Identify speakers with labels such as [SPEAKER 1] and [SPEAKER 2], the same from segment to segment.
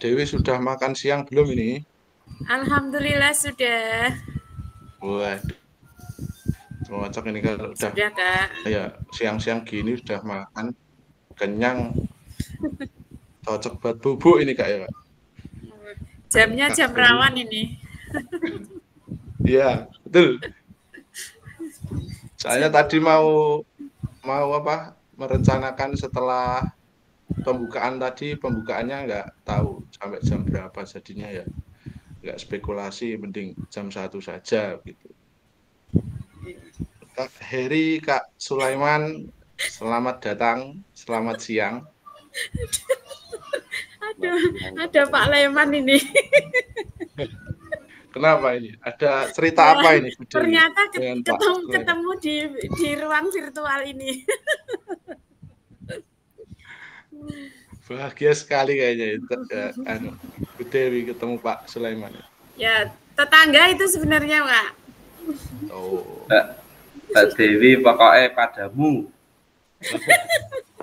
[SPEAKER 1] Dewi sudah makan siang belum ini?
[SPEAKER 2] Alhamdulillah sudah.
[SPEAKER 1] Wah, cocok ini kalau udah
[SPEAKER 2] Sudah, Kak.
[SPEAKER 1] ya siang-siang gini udah makan kenyang, cocok buat bubuk ini Kak ya. Kak.
[SPEAKER 2] Jamnya
[SPEAKER 1] Kak
[SPEAKER 2] jam
[SPEAKER 1] Dewi.
[SPEAKER 2] rawan ini.
[SPEAKER 1] Iya, betul. Soalnya
[SPEAKER 2] Jam
[SPEAKER 1] tadi
[SPEAKER 2] rawan.
[SPEAKER 1] mau apa? Merencanakan setelah pembukaan tadi, pembukaannya nggak tahu sampai jam berapa jadinya ya. Nggak spekulasi, mending jam 1 saja gitu. Kak Heri, Kak Sulaiman, selamat datang, selamat siang.
[SPEAKER 2] Aduh, ada Pak Leman ini.
[SPEAKER 1] Kenapa ini? Ada cerita
[SPEAKER 2] Ya,
[SPEAKER 1] apa ini, Bu Dewi?
[SPEAKER 2] ternyata
[SPEAKER 1] Dengan Pak
[SPEAKER 2] ketemu
[SPEAKER 1] Sulaiman?
[SPEAKER 2] ketemu di ruang virtual ini.
[SPEAKER 1] Bahagia sekali kayaknya itu, Bu Dewi ketemu Pak Sulaiman.
[SPEAKER 2] Ya, tetangga itu sebenarnya, Pak.
[SPEAKER 1] Oh,
[SPEAKER 3] Mbak, Mbak Dewi pokoknya padamu.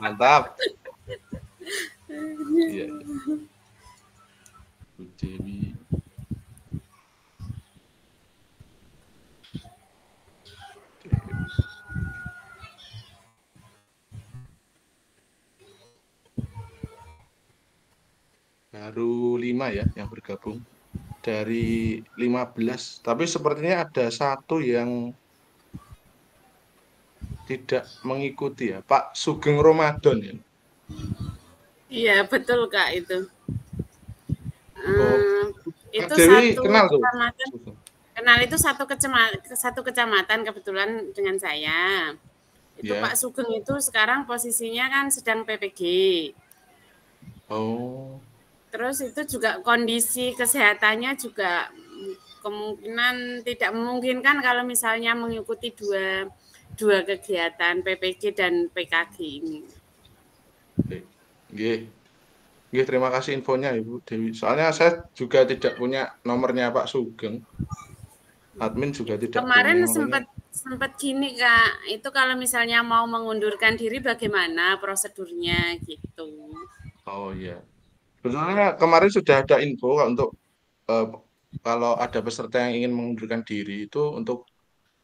[SPEAKER 1] mantap. Iya, iya. Bu Dewi. Baru 5 ya yang bergabung. Dari 15. Tapi sepertinya ada satu yang tidak mengikuti ya. Pak Sugeng Ramadan ya.
[SPEAKER 2] Iya, betul, Kak, itu.
[SPEAKER 1] Oh,
[SPEAKER 2] Hmm,
[SPEAKER 1] Kak
[SPEAKER 2] itu
[SPEAKER 1] Dewi
[SPEAKER 2] satu
[SPEAKER 1] kenal tuh.
[SPEAKER 2] kecamatan. Kenal itu satu kecamatan kebetulan dengan saya. Itu Pak
[SPEAKER 1] Ya.
[SPEAKER 2] Sugeng itu sekarang posisinya kan sedang PPG.
[SPEAKER 1] Oh,
[SPEAKER 2] Terus itu juga kondisi kesehatannya juga kemungkinan tidak memungkinkan kalau misalnya mengikuti dua kegiatan PPG dan PKG ini.
[SPEAKER 1] oke. Nggih. Nggih, terima kasih infonya Ibu Dewi. Soalnya saya juga tidak punya nomornya Pak Sugeng. Admin juga tidak punya,
[SPEAKER 2] Kemarin
[SPEAKER 1] makanya
[SPEAKER 2] sempat sempat gini Kak, itu kalau misalnya mau mengundurkan diri bagaimana prosedurnya gitu.
[SPEAKER 1] oh iya. Sebenarnya kemarin sudah ada info Kak, untuk eh, kalau ada peserta yang ingin mengundurkan diri itu untuk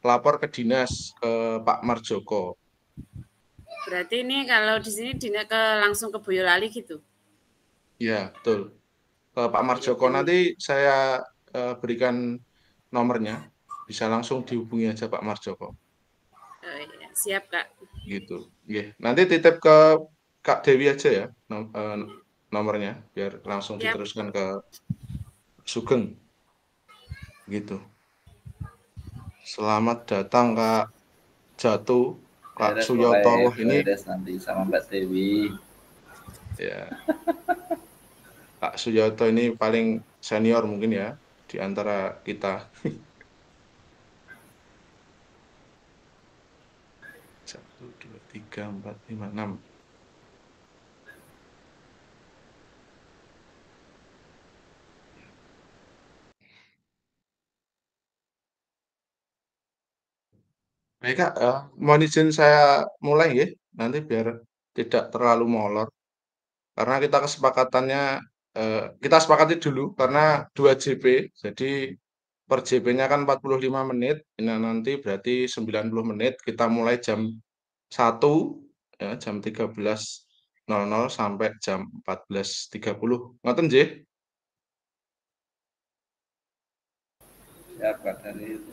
[SPEAKER 1] lapor ke dinas ke Pak Marjoko.
[SPEAKER 2] Berarti ini kalau di sini langsung ke Boyolali gitu.
[SPEAKER 1] Ya, betul. Ke Pak
[SPEAKER 2] Ya,
[SPEAKER 1] Marjoko nanti saya berikan nomornya. Bisa langsung dihubungi aja Pak Marjoko.
[SPEAKER 2] ya, siap Kak.
[SPEAKER 1] Gitu. Nggih. Nanti titip ke Kak Dewi aja ya nomornya biar langsung
[SPEAKER 2] Siap.
[SPEAKER 1] diteruskan ke Sugeng gitu. Selamat datang Kak Jatuh, Kak
[SPEAKER 3] Beres
[SPEAKER 1] Suyoto.
[SPEAKER 3] pokoknya
[SPEAKER 1] Wah, ini
[SPEAKER 3] beres nanti sama Mbak Dewi.
[SPEAKER 1] ya Kak Suyoto ini paling senior mungkin ya di antara kita. 1, 2, 3, 4, 5, 6. Baik Kak, mohon izin saya mulai ya. Nanti biar tidak terlalu molor. Karena kita sepakati dulu karena 2 JP, jadi per JP-nya kan 45 menit. Nah, nanti berarti 90 menit. Kita mulai jam 1 ya, jam 13.00 sampai jam 14.30. Ngoten nggih?
[SPEAKER 3] Siap Kak dari itu.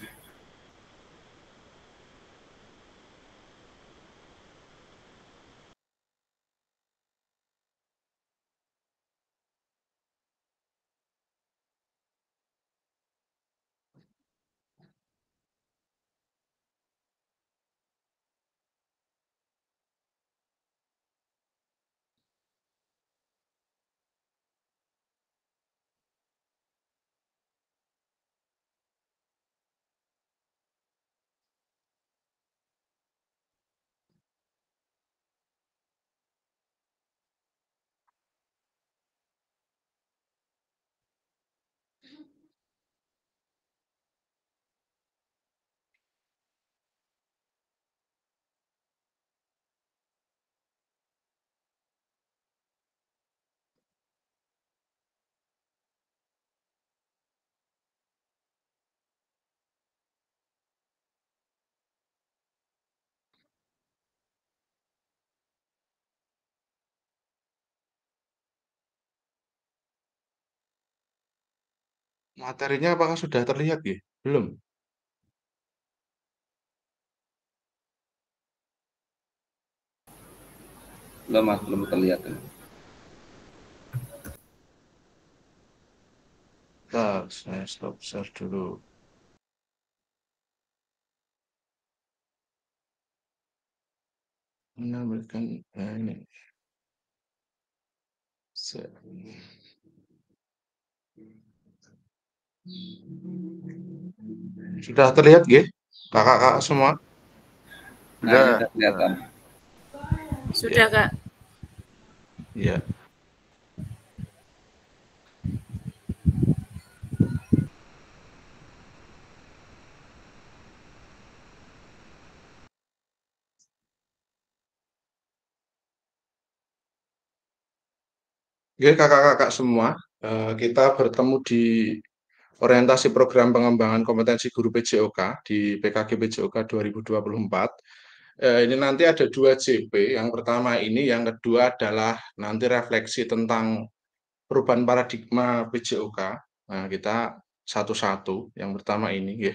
[SPEAKER 1] Materinya apakah sudah terlihat nggih? Belum?
[SPEAKER 3] Belum Mas, belum terlihat.
[SPEAKER 1] Bentar, saya stop share dulu. Menampilkan ini. Sudah terlihat nggih? Kakak-kakak semua?
[SPEAKER 3] Nah, ini sudah kelihatan.
[SPEAKER 2] Sudah, Kak.
[SPEAKER 1] Iya. Oke, kakak-kakak semua, kita bertemu di orientasi program pengembangan kompetensi guru PJOK di PKG PJOK 2024. Ini nanti ada 2 JP, yang pertama ini, yang kedua adalah nanti refleksi tentang perubahan paradigma PJOK. Nah, kita satu-satu, yang pertama ini ya.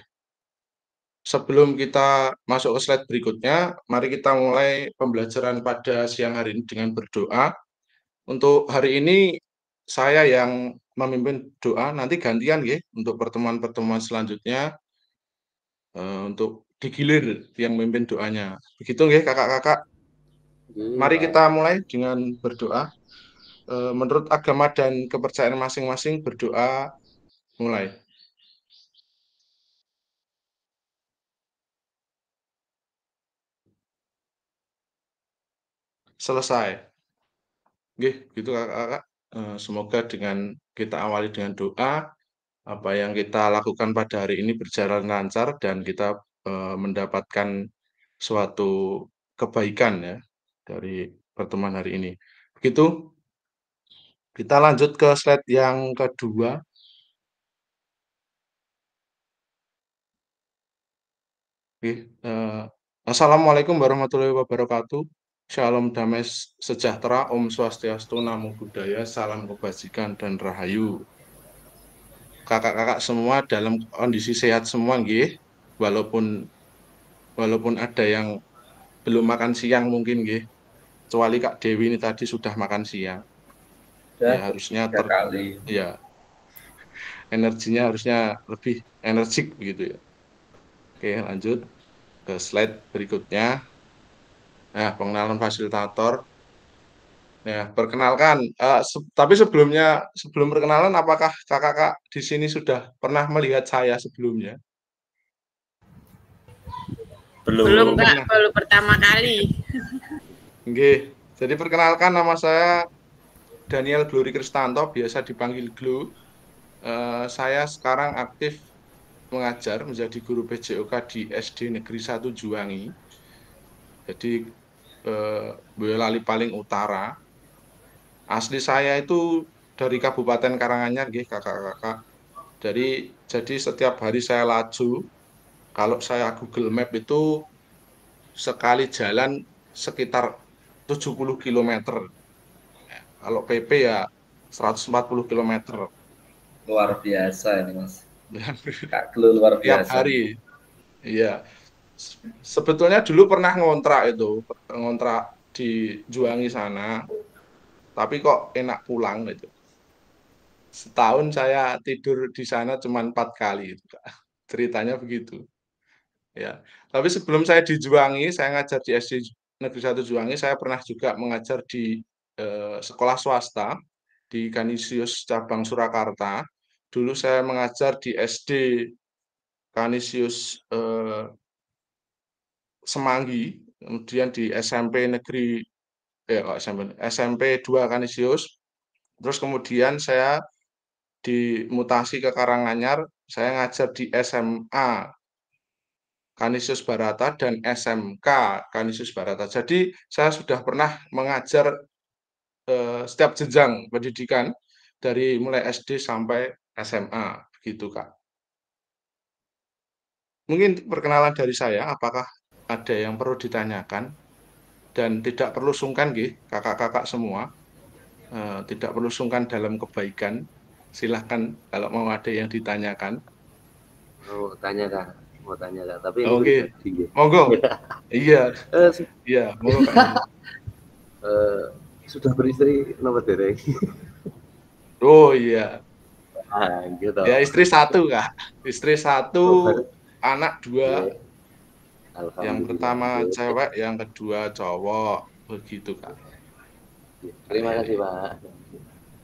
[SPEAKER 1] Sebelum kita masuk ke slide berikutnya, mari kita mulai pembelajaran pada siang hari ini dengan berdoa. Untuk hari ini saya yang memimpin doa, nanti gantian ya untuk pertemuan-pertemuan selanjutnya untuk digilir yang memimpin doanya. Begitu nggih kakak-kakak. Mari kita mulai dengan berdoa. Menurut agama dan kepercayaan masing-masing, berdoa mulai. Selesai. Nggih, gitu kakak-kakak. Semoga dengan kita awali dengan doa, apa yang kita lakukan pada hari ini berjalan lancar dan kita mendapatkan suatu kebaikan ya dari pertemuan hari ini. Begitu, kita lanjut ke slide yang kedua. Oke, Assalamualaikum warahmatullahi wabarakatuh. Shalom damai sejahtera, Om Swastiastu, Namo Buddhaya, salam kebajikan dan rahayu. Kakak-kakak semua dalam kondisi sehat semua nggih, walaupun ada yang belum makan siang mungkin nggih. Kecuali Kak Dewi ini tadi sudah makan siang.
[SPEAKER 3] Sudah
[SPEAKER 1] Ya harusnya
[SPEAKER 3] 3 kali.
[SPEAKER 1] ya energinya harusnya lebih energik gitu ya. Oke, lanjut ke slide berikutnya. Nah, pengenalan fasilitator. Nah, perkenalkan, tapi sebelum perkenalan, apakah kakak-kakak di sini sudah pernah melihat saya sebelumnya?
[SPEAKER 2] Belum, Kak.
[SPEAKER 1] Pernah.
[SPEAKER 2] Baru pertama kali.
[SPEAKER 1] Oke, jadi perkenalkan, nama saya Daniel Glory Kristanto, biasa dipanggil Glo. Saya sekarang aktif mengajar menjadi guru PJOK di SD Negeri 1 Juwangi. Jadi Boyolali paling utara. Asli saya itu dari Kabupaten Karanganyar, nggih kakak-kakak. Jadi setiap hari saya laju, kalau saya Google Map itu sekali jalan sekitar 70 km. Kalau PP ya 140 km.
[SPEAKER 3] Luar biasa ini Mas. Kak Glo luar
[SPEAKER 1] Tiap
[SPEAKER 3] biasa.
[SPEAKER 1] hari. Iya. Sebetulnya dulu pernah ngontrak di Juwangi sana, tapi kok enak pulang gitu. Setahun saya tidur di sana cuma 4 kali, ceritanya begitu. Ya, tapi sebelum saya di Juwangi, saya ngajar di SD Negeri 1 Juwangi, saya pernah juga mengajar di sekolah swasta di Kanisius Cabang Surakarta. Dulu saya mengajar di SD Kanisius Semanggi, kemudian di SMP 2 Kanisius, terus kemudian saya dimutasi ke Karanganyar, saya ngajar di SMA Kanisius Barata dan SMK Kanisius Barata. Jadi saya sudah pernah mengajar setiap jenjang pendidikan dari mulai SD sampai SMA, begitu Kak. Mungkin perkenalan dari saya, apakah ada yang perlu ditanyakan? Dan tidak perlu sungkan, kakak-kakak semua, tidak perlu sungkan dalam kebaikan. Silahkan kalau mau ada yang ditanyakan.
[SPEAKER 4] Mau tanya Kak, tapi
[SPEAKER 1] Oke,
[SPEAKER 4] jadi.
[SPEAKER 1] monggo. Iya, iya, monggo Kak.
[SPEAKER 4] Sudah beristri nomor dereng.
[SPEAKER 1] Oh iya.
[SPEAKER 4] Gitu.
[SPEAKER 1] Ya istri 1 Kak. Istri 1, anak 2. Yang pertama cewek, yang kedua cowok. Begitu Kak.
[SPEAKER 4] Terima kasih Pak.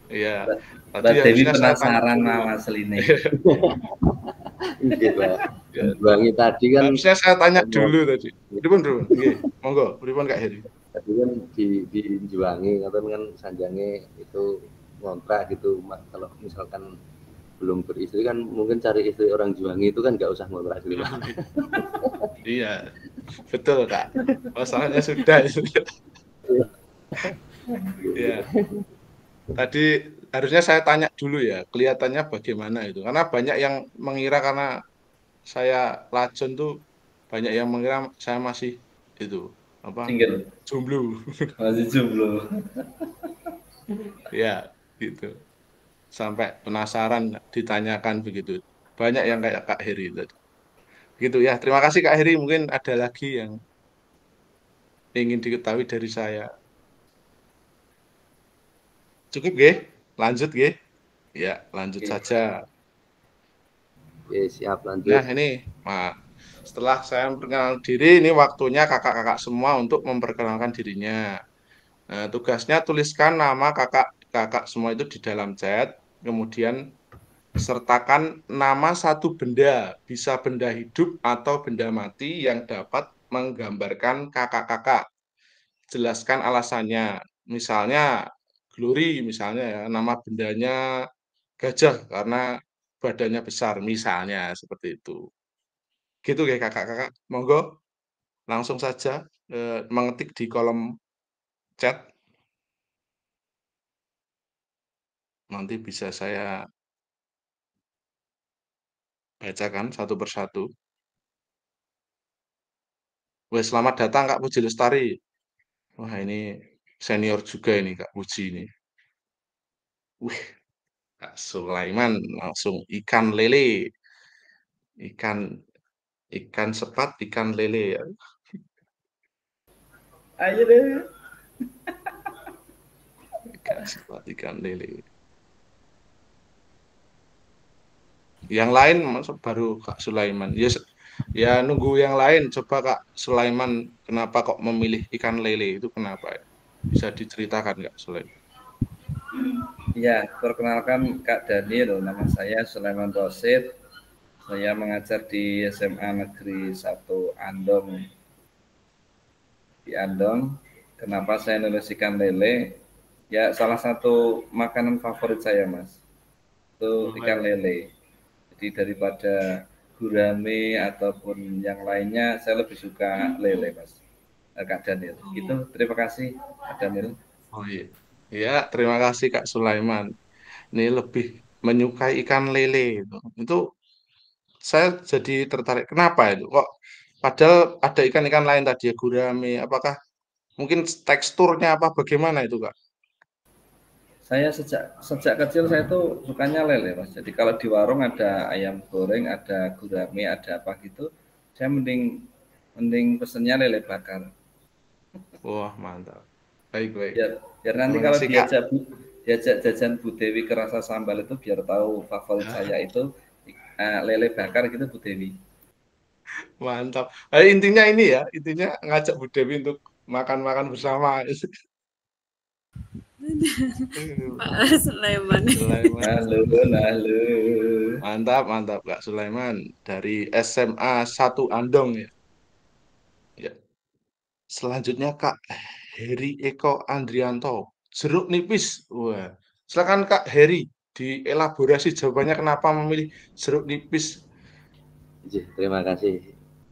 [SPEAKER 1] Iya.
[SPEAKER 3] Mbak Dewi penasaran sama Seline.
[SPEAKER 4] Iya Pak. Juwangi tadi kan.
[SPEAKER 1] Harusnya saya tanya dulu tadi. Pripun. Nggih, monggo. Pripun Kak Heri?
[SPEAKER 4] Tadi kan di Juwangi kan sanjange itu ngontrak gitu. Kalau misalkan belum beristri kan mungkin cari istri orang Juwangi itu kan nggak usah ngontrak gitu Pak.
[SPEAKER 1] Iya, betul Kak. Masalahnya sudah. Iya. Tadi harusnya saya tanya dulu ya, kelihatannya bagaimana itu. Karena banyak yang mengira karena saya lacun tuh, banyak yang mengira saya masih itu apa?
[SPEAKER 3] Single.
[SPEAKER 1] Jomblo.
[SPEAKER 3] Masih jomblo.
[SPEAKER 1] Ya, gitu. Sampai penasaran ditanyakan begitu. Banyak yang kayak Kak Heri tadi. Gitu ya. Terima kasih Kak Heri. Mungkin ada lagi yang ingin diketahui dari saya. Cukup nggih? Lanjut nggih? Ya, lanjut saja.
[SPEAKER 4] Oke, siap lanjut.
[SPEAKER 1] Nah, ini, setelah saya memperkenalkan diri, ini waktunya kakak-kakak semua untuk memperkenalkan dirinya. Nah, tugasnya tuliskan nama kakak-kakak semua itu di dalam chat, kemudian sertakan nama satu benda, bisa benda hidup atau benda mati yang dapat menggambarkan kakak-kakak. Jelaskan alasannya. Misalnya, Glory, misalnya ya, nama bendanya gajah karena badannya besar, misalnya seperti itu. Gitu ya kakak-kakak, monggo langsung saja mengetik di kolom chat. Nanti bisa saya bacakan satu persatu. Wah, selamat datang Kak Puji Lestari. Wah, ini senior juga ini Kak Puji ini. Wih, Kak Sulaiman langsung ikan lele. Ikan sepat, ikan lele ya.
[SPEAKER 3] Ayo deh.
[SPEAKER 1] Ikan sepat, ikan lele. Yang lain baru Kak Sulaiman. Ya nunggu yang lain. Coba Kak Sulaiman, kenapa kok memilih ikan lele itu kenapa ya? Bisa diceritakan Kak Sulaiman?
[SPEAKER 3] Ya, perkenalkan Kak Daniel, nama saya Sulaiman Rosid. Saya mengajar di SMA Negeri 1 Andong. Di Andong, kenapa saya nulis ikan lele? Ya, salah satu makanan favorit saya, Mas. Itu ikan lele. Jadi daripada gurame ataupun yang lainnya, saya lebih suka lele, Mas. Kak Daniel. Gitu. Terima kasih, Kak Daniel.
[SPEAKER 1] Oh iya. Ya, terima kasih Kak Sulaiman. Ini lebih menyukai ikan lele itu. Itu saya jadi tertarik. Kenapa itu? Kok padahal ada ikan-ikan lain tadi ya gurame. Apakah mungkin teksturnya apa bagaimana itu Kak?
[SPEAKER 3] Saya sejak kecil saya tuh sukanya lele, Mas. Jadi kalau di warung ada ayam goreng, ada gurame, ada apa gitu, saya mending pesennya lele bakar.
[SPEAKER 1] Wah, mantap. Baik.
[SPEAKER 3] Biar nanti kalau diajak jajan Bu Dewi ke rasa sambal itu biar tahu favorit saya itu lele bakar gitu Bu Dewi.
[SPEAKER 1] Mantap. Intinya ini ya, intinya ngajak Bu Dewi untuk makan-makan bersama.
[SPEAKER 2] Pak Sulaiman.
[SPEAKER 3] Halo.
[SPEAKER 1] Mantap Kak Sulaiman dari SMA 1 Andong ya. Ya. Selanjutnya Kak Heri Eko Andrianto, jeruk nipis. Wah, silakan Kak Heri dielaborasi jawabannya kenapa memilih jeruk nipis.
[SPEAKER 4] Terima kasih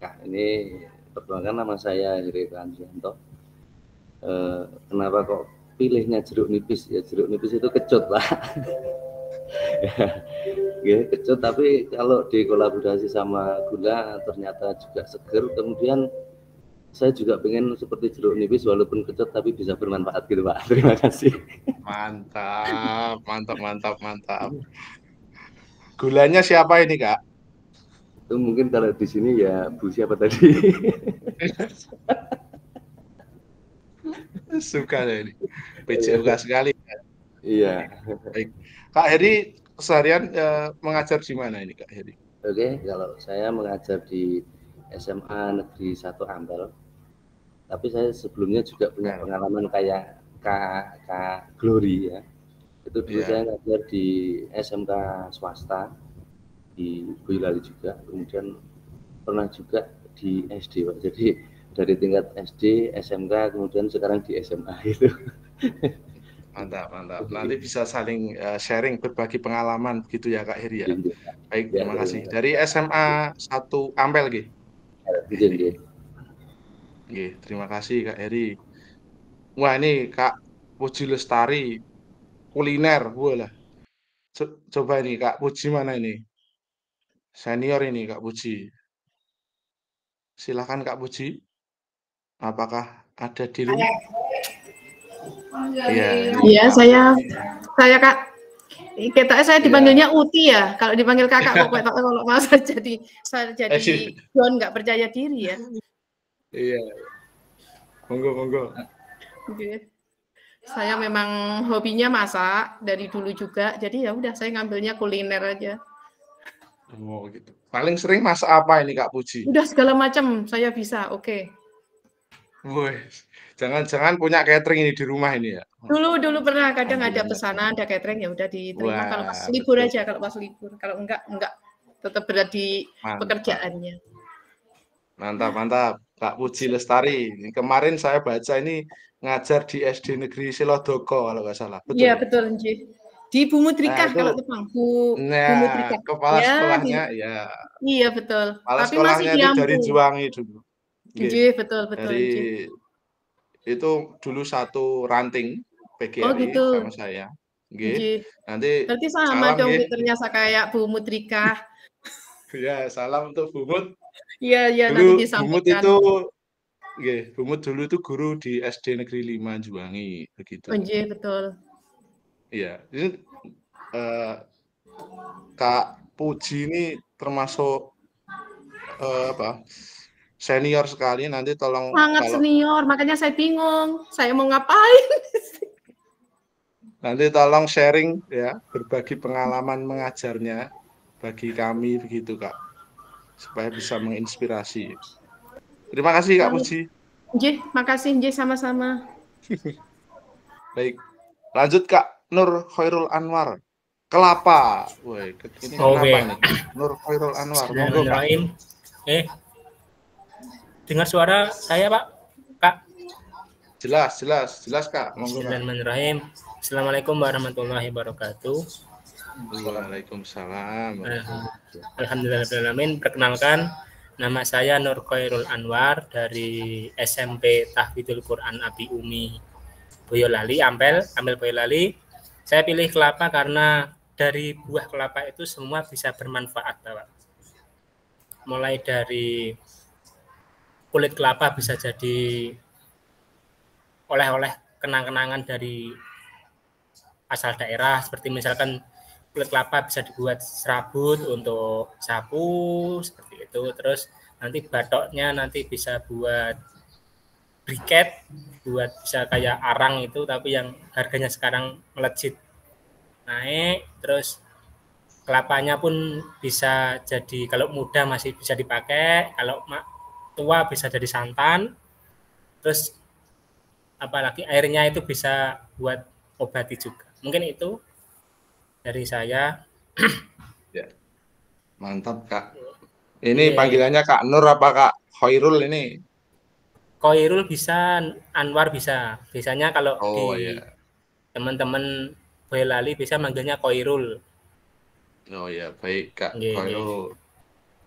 [SPEAKER 4] Kak. Ini perkenalkan nama saya Heri Eko Andrianto. Kenapa kok pilihnya jeruk nipis? Ya jeruk nipis itu kecut Pak. Ya, kecut tapi kalau dikolaborasi sama gula ternyata juga seger. Kemudian Saya juga pengen seperti jeruk nipis walaupun kecut tapi bisa bermanfaat gitu Pak. Terima kasih.
[SPEAKER 1] Mantap, mantap, mantap, mantap. Gulanya siapa ini, Kak?
[SPEAKER 4] Itu mungkin kalau di sini ya Bu siapa tadi?
[SPEAKER 1] Suka saya ini. PJOK sekali.
[SPEAKER 4] Iya.
[SPEAKER 1] Baik. Kak Heri keseharian mengajar di mana ini, Kak Heri?
[SPEAKER 4] Oke, kalau saya mengajar di SMA Negeri 1 Ampel. Tapi saya sebelumnya juga punya pengalaman kayak Kak Glory ya. Itu dulu saya ngajar di SMK swasta di Boyolali juga, kemudian pernah juga di SD Pak. Jadi dari tingkat SD, SMK, kemudian sekarang di SMA itu.
[SPEAKER 1] Mantap, mantap. Nanti bisa saling sharing, berbagi pengalaman gitu ya Kak Heri ya. Baik, terima kasih. Dari SMA 1 Ampel gitu. Terima kasih Kak Heri. Wah ini Kak Puji Lestari kuliner, wah lah. Coba ini Kak Puji mana ini? Senior ini Kak Puji. Silakan Kak Puji. Apakah ada di room?
[SPEAKER 5] Iya, saya Kak. Kita saya dipanggilnya Uti ya. Kalau dipanggil kakak kok kalau masa jadi John nggak percaya diri ya.
[SPEAKER 1] Iya. Monggo.
[SPEAKER 5] Oke. Saya memang hobinya masak dari dulu juga. Jadi ya udah saya ngambilnya kuliner aja.
[SPEAKER 1] Oh gitu. Paling sering masak apa ini Kak Puji?
[SPEAKER 5] Udah segala macam saya bisa. Oke.
[SPEAKER 1] Woi, jangan-jangan punya catering ini di rumah ini ya?
[SPEAKER 5] Dulu pernah kadang ada pesanan, ada catering ya udah diterima. Kalau pas libur aja, kalau pas libur. Kalau enggak tetap berat di pekerjaannya.
[SPEAKER 1] Mantap. Kak Puji Lestari. Kemarin saya baca ini ngajar di SD Negeri Selodoko kalau nggak salah. Betul?
[SPEAKER 5] Iya betul, Nji. Di Bu Mutrika kalau Tepang. Bu Mutrika.
[SPEAKER 1] Kepala sekolahnya ya.
[SPEAKER 5] Iya betul.
[SPEAKER 1] Kepala
[SPEAKER 5] tapi
[SPEAKER 1] sekolahnya
[SPEAKER 5] masih
[SPEAKER 1] itu dari Juwangi dulu.
[SPEAKER 5] Iya betul.
[SPEAKER 1] Dari itu dulu satu ranting PGRI
[SPEAKER 5] gitu.
[SPEAKER 1] sama saya. Nanti
[SPEAKER 5] berarti sama dong Twitternya kayak Bu Mutrika.
[SPEAKER 1] Ya, salam untuk Bu Mut.
[SPEAKER 5] Iya,
[SPEAKER 1] dulu,
[SPEAKER 5] nanti disampaikan.
[SPEAKER 1] Bu Mut itu Bu Mut dulu itu guru di SD Negeri 5 Juwangi, begitu.
[SPEAKER 5] Iya, betul.
[SPEAKER 1] Iya, ini Kak Puji ini termasuk senior sekali. Nanti tolong
[SPEAKER 5] sangat senior, makanya saya bingung. Saya mau ngapain?
[SPEAKER 1] Nanti tolong sharing ya, berbagi pengalaman mengajarnya bagi kami begitu Kak, supaya bisa menginspirasi. Terima kasih Kak Puji.
[SPEAKER 5] Nggih, makasih nggih sama-sama.
[SPEAKER 1] Baik, lanjut Kak Nur Khairul Anwar. Kelapa. Woi, ini kenapa ini? Nur Khairul Anwar. Monggo Kak.
[SPEAKER 6] Dengar suara saya Pak? Kak?
[SPEAKER 1] Jelas Kak. Monggo Kak.
[SPEAKER 6] Bismillahirrahmanirrahim. Assalamualaikum warahmatullahi wabarakatuh.
[SPEAKER 1] Waalaikumsalam.
[SPEAKER 6] Alhamdulillahirrahmanirrahim. Perkenalkan, nama saya Nur Khairul Anwar dari SMP Tahfidzul Quran Abi Umi Boyolali, Ampel Boyolali. Saya pilih kelapa karena dari buah kelapa itu semua bisa bermanfaat, Bapak. Mulai dari kulit kelapa bisa jadi oleh-oleh kenang-kenangan dari asal daerah, seperti misalkan kulit kelapa bisa dibuat serabut untuk sapu seperti itu. Terus nanti batoknya nanti bisa buat briket, buat bisa kayak arang itu, tapi yang harganya sekarang melejit naik. Terus kelapanya pun bisa jadi, kalau muda masih bisa dipakai, kalau tua bisa jadi santan. Terus apalagi airnya itu bisa buat obati juga. Mungkin itu dari saya.
[SPEAKER 1] Ya. Mantap Kak. Ini panggilannya Kak Nur apa Kak Khairul ini?
[SPEAKER 6] Khairul bisa, Anwar bisa. Biasanya kalau teman-teman Boyolali bisa manggilnya Khairul.
[SPEAKER 1] Oh ya, baik Kak Khairul.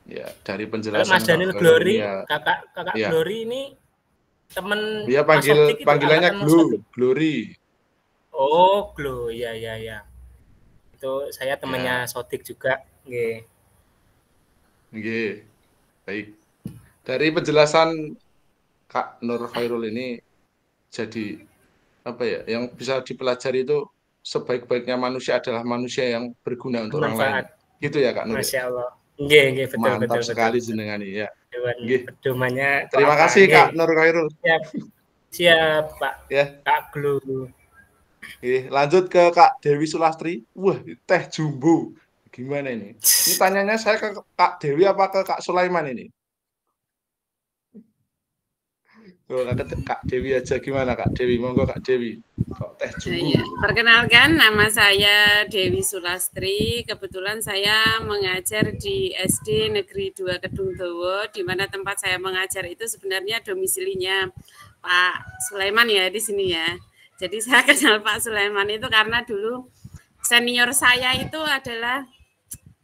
[SPEAKER 1] Ya, dari penjelasan
[SPEAKER 6] Mas Daniel Glory, kakak Glory ini teman.
[SPEAKER 1] Dia panggilannya Glory.
[SPEAKER 6] Oh, Glo, ya. Itu saya temannya Sodik juga,
[SPEAKER 1] Baik. Dari penjelasan Kak Nur Khairul ini jadi apa ya? Yang bisa dipelajari itu sebaik-baiknya manusia adalah manusia yang berguna untuk orang lain.
[SPEAKER 6] Bermanfaat.
[SPEAKER 1] Gitu ya Kak Nur.
[SPEAKER 6] Masya Allah. Nggih, betul,
[SPEAKER 1] Mantap
[SPEAKER 6] betul,
[SPEAKER 1] sekali
[SPEAKER 6] betul.
[SPEAKER 1] jenengan ini ya.
[SPEAKER 6] Dewan
[SPEAKER 1] Nggih.
[SPEAKER 6] pedomannya
[SPEAKER 1] Terima kasih Kak Nur Khairul.
[SPEAKER 6] Siap Pak.
[SPEAKER 1] Ya.
[SPEAKER 6] Kak Glu.
[SPEAKER 1] Lanjut ke Kak Dewi Sulastri. Wah, teh jumbo. Gimana ini? Ini tanyanya saya ke Kak Dewi apa ke Kak Sulaiman ini? Kak Dewi aja, gimana Kak Dewi? Monggo Kak Dewi. Kok teh jumbo?
[SPEAKER 2] Ya, perkenalkan, nama saya Dewi Sulastri. Kebetulan saya mengajar di SD Negeri 2 Kedungdowo, di mana tempat saya mengajar itu sebenarnya domisilinya Pak Sulaiman ya di sini ya. Jadi saya kenal Pak Sulaiman itu karena dulu senior saya itu adalah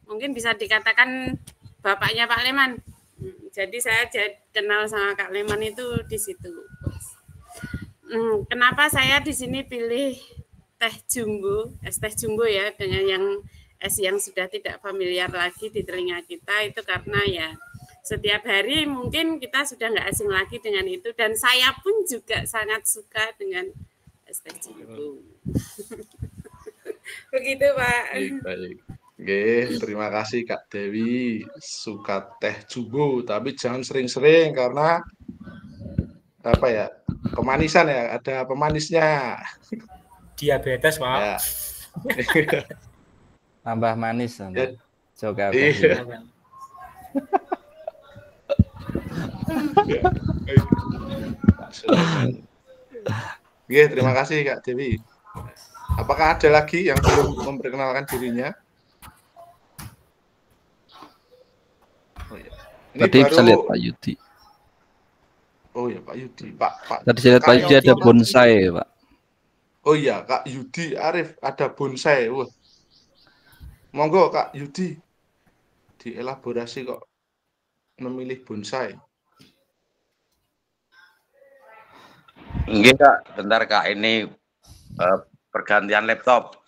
[SPEAKER 2] mungkin bisa dikatakan bapaknya Pak Leman. Jadi saya kenal sama Kak Leman itu di situ. Kenapa saya di sini pilih teh jumbo, es teh jumbo ya, dengan yang es yang sudah tidak familiar lagi di telinga kita, itu karena ya setiap hari mungkin kita sudah nggak asing lagi dengan itu, dan saya pun juga sangat suka dengan es teh jumbo. Begitu Pak.
[SPEAKER 1] Baik. Oke, terima kasih Kak Dewi. Suka teh jumbo, tapi jangan sering-sering karena apa ya? Kemanisan ya, ada pemanisnya.
[SPEAKER 6] Diabetes Pak.
[SPEAKER 1] Ya.
[SPEAKER 3] Tambah manis
[SPEAKER 1] Ya.
[SPEAKER 3] Coba.
[SPEAKER 1] Iya. Oke, terima kasih Kak Dewi. Apakah ada lagi yang belum memperkenalkan dirinya? Oh, ya.
[SPEAKER 7] Tadi bisa lihat Pak Yudi.
[SPEAKER 1] Oh ya Pak Yudi, Pak.
[SPEAKER 7] Tadi saya lihat Pak Yudi ada bonsai, Pak.
[SPEAKER 1] Oh iya Kak Yudi Arif ada bonsai. Wah. Monggo Kak Yudi dielaborasi kok memilih bonsai.
[SPEAKER 8] Enggak Kak, bentar Kak, ini pergantian laptop.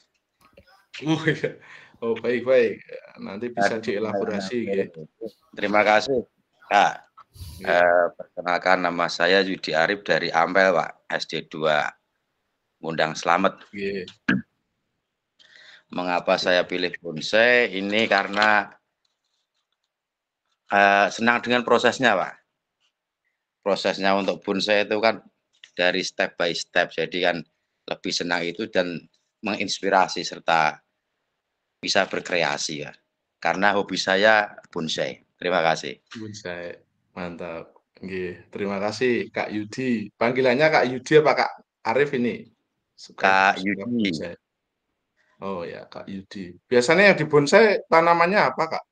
[SPEAKER 1] Iya. Oh baik. Nanti bisa dielaborasi. Ya.
[SPEAKER 8] Terima kasih Kak. Perkenalkan, nama saya Yudi Arif dari Ampel Pak, SD 2 Ngundang Slamet.
[SPEAKER 1] Yeah.
[SPEAKER 8] Mengapa saya pilih bonsai? Ini karena senang dengan prosesnya Pak. Prosesnya untuk bonsai itu kan dari step by step, jadi kan lebih senang itu dan menginspirasi serta bisa berkreasi ya. Karena hobi saya bonsai. Terima kasih.
[SPEAKER 1] Bonsai. Mantap. Nggih, terima kasih Kak Yudi. Panggilannya Kak Yudi apa Kak Arif ini?
[SPEAKER 8] Kak Yudi.
[SPEAKER 1] Oh ya, Kak Yudi. Biasanya yang di bonsai tanamannya apa, Kak?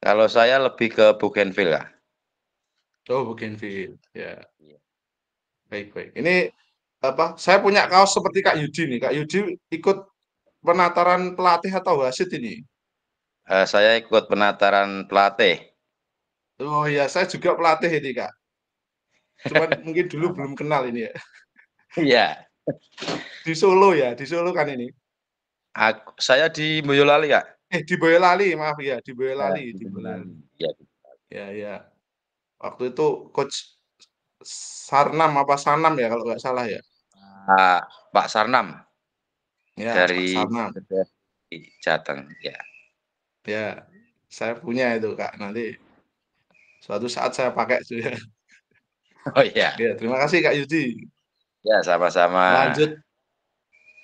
[SPEAKER 8] Kalau saya lebih ke bougainville, Kak.
[SPEAKER 1] Oh, bougainville. Ya. Baik. Ini apa? Saya punya kaos seperti Kak Yudi nih. Kak Yudi ikut penataran pelatih atau wasit ini?
[SPEAKER 8] Saya ikut penataran pelatih.
[SPEAKER 1] Oh ya, saya juga pelatih ini Kak. Cuman mungkin dulu belum kenal ini ya.
[SPEAKER 8] Iya.
[SPEAKER 1] Di Solo ya, di Solo kan ini.
[SPEAKER 8] Saya di Boyolali Kak.
[SPEAKER 1] Di Boyolali, maaf ya, di Boyolali. Ya. Waktu itu coach Sarnam apa Sanam ya kalau nggak salah ya.
[SPEAKER 8] Pak Sarnam.
[SPEAKER 1] Ya,
[SPEAKER 8] dari
[SPEAKER 1] Pak Sarnam.
[SPEAKER 8] Jateng ya.
[SPEAKER 1] Ya, saya punya itu Kak. Nanti suatu saat saya pakai juga.
[SPEAKER 8] Oh iya.
[SPEAKER 1] Ya, terima kasih Kak Yudi.
[SPEAKER 8] Ya, sama-sama.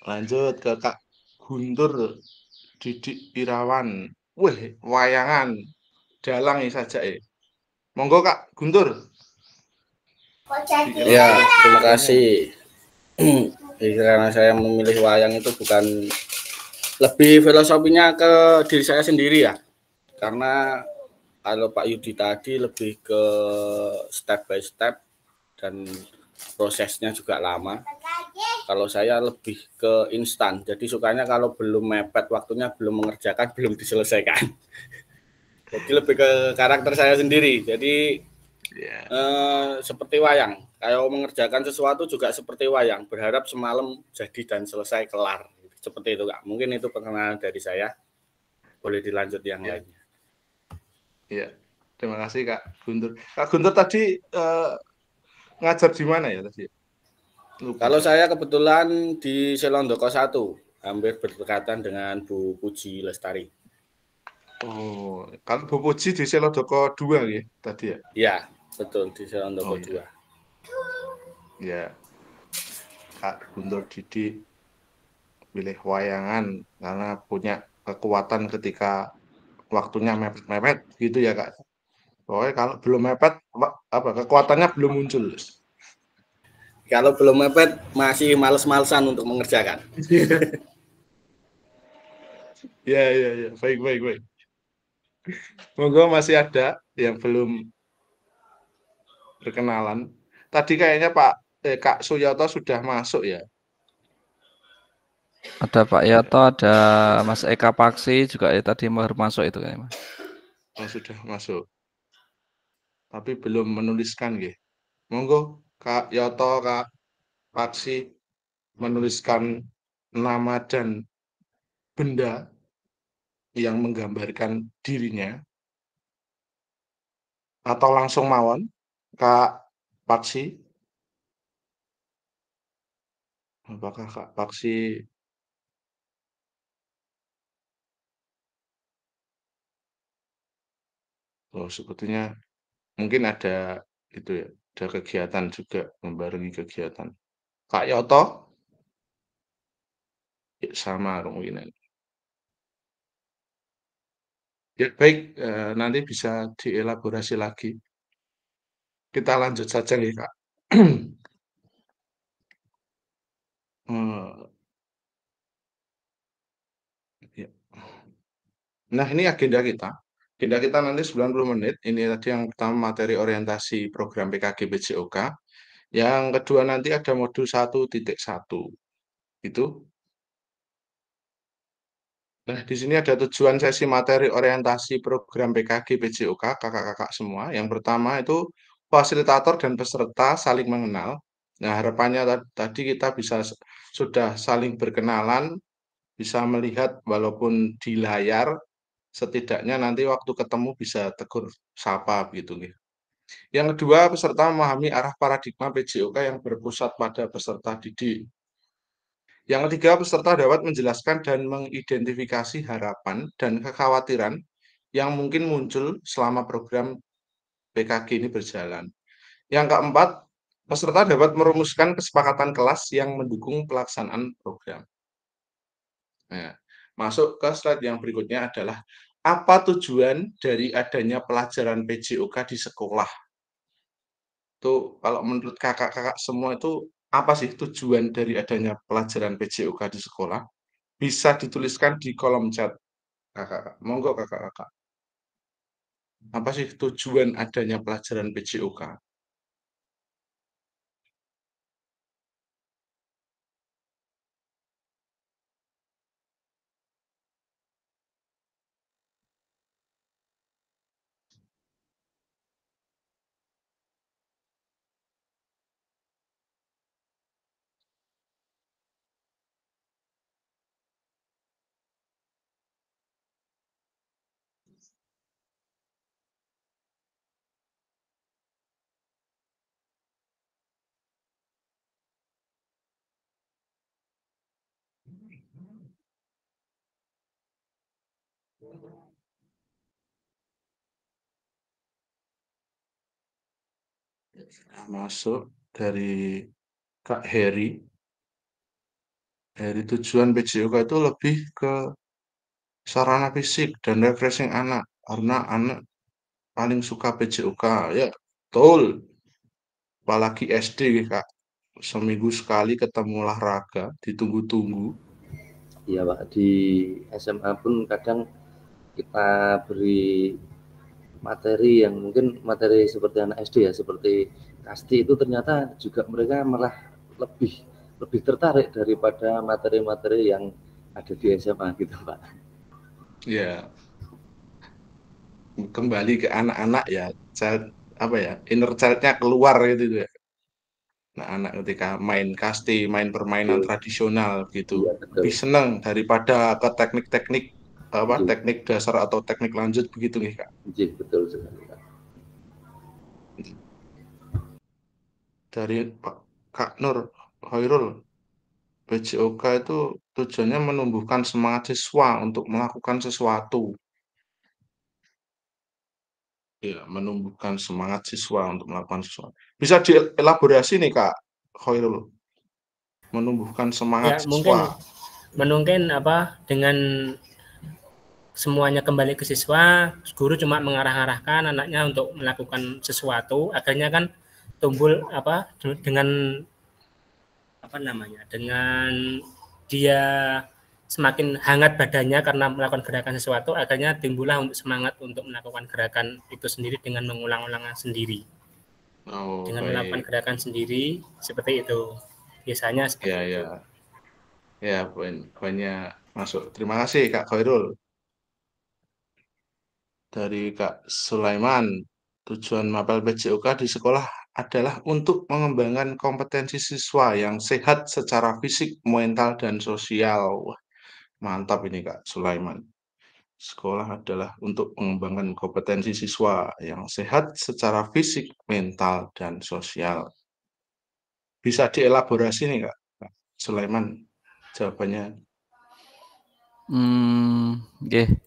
[SPEAKER 1] Lanjut ke Kak Guntur Didik Irawan. Wih, wayangan dalang saja Monggo Kak Guntur.
[SPEAKER 9] Ya, terima kasih. Karena saya memilih wayang itu bukan lebih filosofinya ke diri saya sendiri ya. Karena kalau Pak Yudi tadi lebih ke step by step dan prosesnya juga lama. Kalau saya lebih ke instan. Jadi sukanya kalau belum mepet waktunya, belum mengerjakan, belum diselesaikan. Jadi lebih ke karakter saya sendiri. Jadi seperti wayang. Kalau mengerjakan sesuatu juga seperti wayang. Berharap semalam jadi dan selesai kelar. Seperti itu Kak. Mungkin itu perkenalan dari saya. Boleh dilanjut yang lainnya.
[SPEAKER 1] Iya, terima kasih Kak Guntur. Kak Guntur tadi ngajar di mana ya tadi? Lupa.
[SPEAKER 9] Kalau saya kebetulan di Selondoko 1, hampir berdekatan dengan Bu Puji Lestari.
[SPEAKER 1] Oh, kalau Bu Puji di Selondoko 2 ya tadi ya?
[SPEAKER 9] Iya, betul di Selondoko 2.
[SPEAKER 1] Ya. Kak Guntur Didi pilih wayangan karena punya kekuatan ketika waktunya mepet-mepet gitu ya Kak. Pokoknya kalau belum mepet apa kekuatannya belum muncul.
[SPEAKER 9] Kalau belum mepet masih males-malesan untuk mengerjakan.
[SPEAKER 1] Ya. Baik. Monggo masih ada yang belum berkenalan. Tadi kayaknya Kak Suyoto sudah masuk ya.
[SPEAKER 7] Ada Pak Yato, ada Mas Eka Paksi juga ya tadi baru masuk itu kayaknya.
[SPEAKER 1] Oh, sudah masuk. Tapi belum menuliskan nggih. Monggo Kak Yoto, Kak Paksi menuliskan nama dan benda yang menggambarkan dirinya atau langsung mawon Kak Paksi. Apakah Kak Paksi sebetulnya mungkin ada itu ya, ada kegiatan juga membarengi kegiatan. Kak Yoto ya, sama kemungkinan. Ya baik, nanti bisa dielaborasi lagi. Kita lanjut saja nih Kak. Ya. Nah ini agenda kita. Agenda kita nanti 90 menit. Ini tadi yang pertama materi orientasi program PKG PJOK. Yang kedua nanti ada modul 1.1. Itu. Nah, di sini ada tujuan sesi materi orientasi program PKG PJOK, kakak-kakak semua. Yang pertama itu fasilitator dan peserta saling mengenal. Nah, harapannya tadi kita bisa sudah saling berkenalan, bisa melihat walaupun di layar, setidaknya nanti waktu ketemu bisa tegur sapa begitu. Yang kedua, peserta memahami arah paradigma PJOK yang berpusat pada peserta didik. Yang ketiga, peserta dapat menjelaskan dan mengidentifikasi harapan dan kekhawatiran yang mungkin muncul selama program PKG ini berjalan. Yang keempat, peserta dapat merumuskan kesepakatan kelas yang mendukung pelaksanaan program. Nah, masuk ke slide yang berikutnya adalah apa tujuan dari adanya pelajaran PJOK di sekolah? Itu kalau menurut kakak-kakak semua itu apa sih tujuan dari adanya pelajaran PJOK di sekolah? Bisa dituliskan di kolom chat kakak. Monggo kakak-kakak. Apa sih tujuan adanya pelajaran PJOK? Masuk dari Kak Heri. Dari tujuan PJOK itu lebih ke sarana fisik dan refreshing anak. Karena anak paling suka PJOK. Ya, betul. Apalagi SD, Kak. Seminggu sekali ketemu olahraga, ditunggu-tunggu.
[SPEAKER 4] Iya Pak, di SMA pun kadang kita beri materi yang mungkin materi seperti anak SD ya, seperti kasti itu ternyata juga mereka malah lebih tertarik daripada materi-materi yang ada di SMA gitu Pak.
[SPEAKER 1] Ya, kembali ke anak-anak ya, inner child-nya keluar gitu ya. Nah, anak ketika main kasti, main permainan tradisional gitu,
[SPEAKER 4] Iya,
[SPEAKER 1] lebih senang daripada ke teknik-teknik teknik dasar atau teknik lanjut begitu nih Kak.
[SPEAKER 4] Iya, betul sekali Kak.
[SPEAKER 1] dari Kak Nur Khairul, PJOK itu tujuannya menumbuhkan semangat siswa untuk melakukan sesuatu. Ya, menumbuhkan semangat siswa untuk melakukan sesuatu. Bisa dielaborasi nih Kak Khairul, menumbuhkan semangat siswa.
[SPEAKER 6] Mungkin apa dengan semuanya kembali ke siswa, guru cuma mengarah-arahkan anaknya untuk melakukan sesuatu, akhirnya kan tumbuh apa dengan apa namanya, dengan dia semakin hangat badannya karena melakukan gerakan sesuatu, akhirnya timbullah semangat untuk melakukan gerakan itu sendiri dengan mengulang-ulangnya sendiri. Dengan melakukan gerakan sendiri seperti itu. Biasanya seperti itu.
[SPEAKER 1] Ya, poinnya masuk. Terima kasih Kak Khairul. Dari Kak Sulaiman, tujuan mapel PJOK di sekolah adalah untuk mengembangkan kompetensi siswa yang sehat secara fisik, mental, dan sosial. Wah, mantap ini Kak Sulaiman. Sekolah adalah untuk mengembangkan kompetensi siswa yang sehat secara fisik, mental, dan sosial. Bisa dielaborasi nih Kak Sulaiman jawabannya?
[SPEAKER 7] Oke.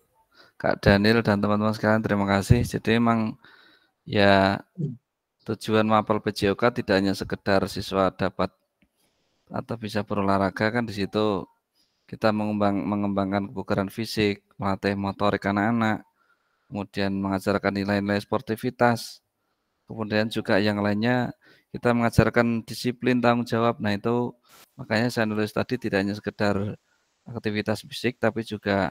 [SPEAKER 7] Kak Daniel dan teman-teman sekalian, terima kasih. Jadi memang ya tujuan mapel PJOK tidak hanya sekedar siswa dapat atau bisa berolahraga, kan di situ kita mengembangkan kebugaran fisik, melatih motorik anak-anak, kemudian mengajarkan nilai-nilai sportivitas, kemudian juga yang lainnya kita mengajarkan disiplin, tanggung jawab. Nah itu makanya saya nulis tadi tidak hanya sekedar aktivitas fisik, tapi juga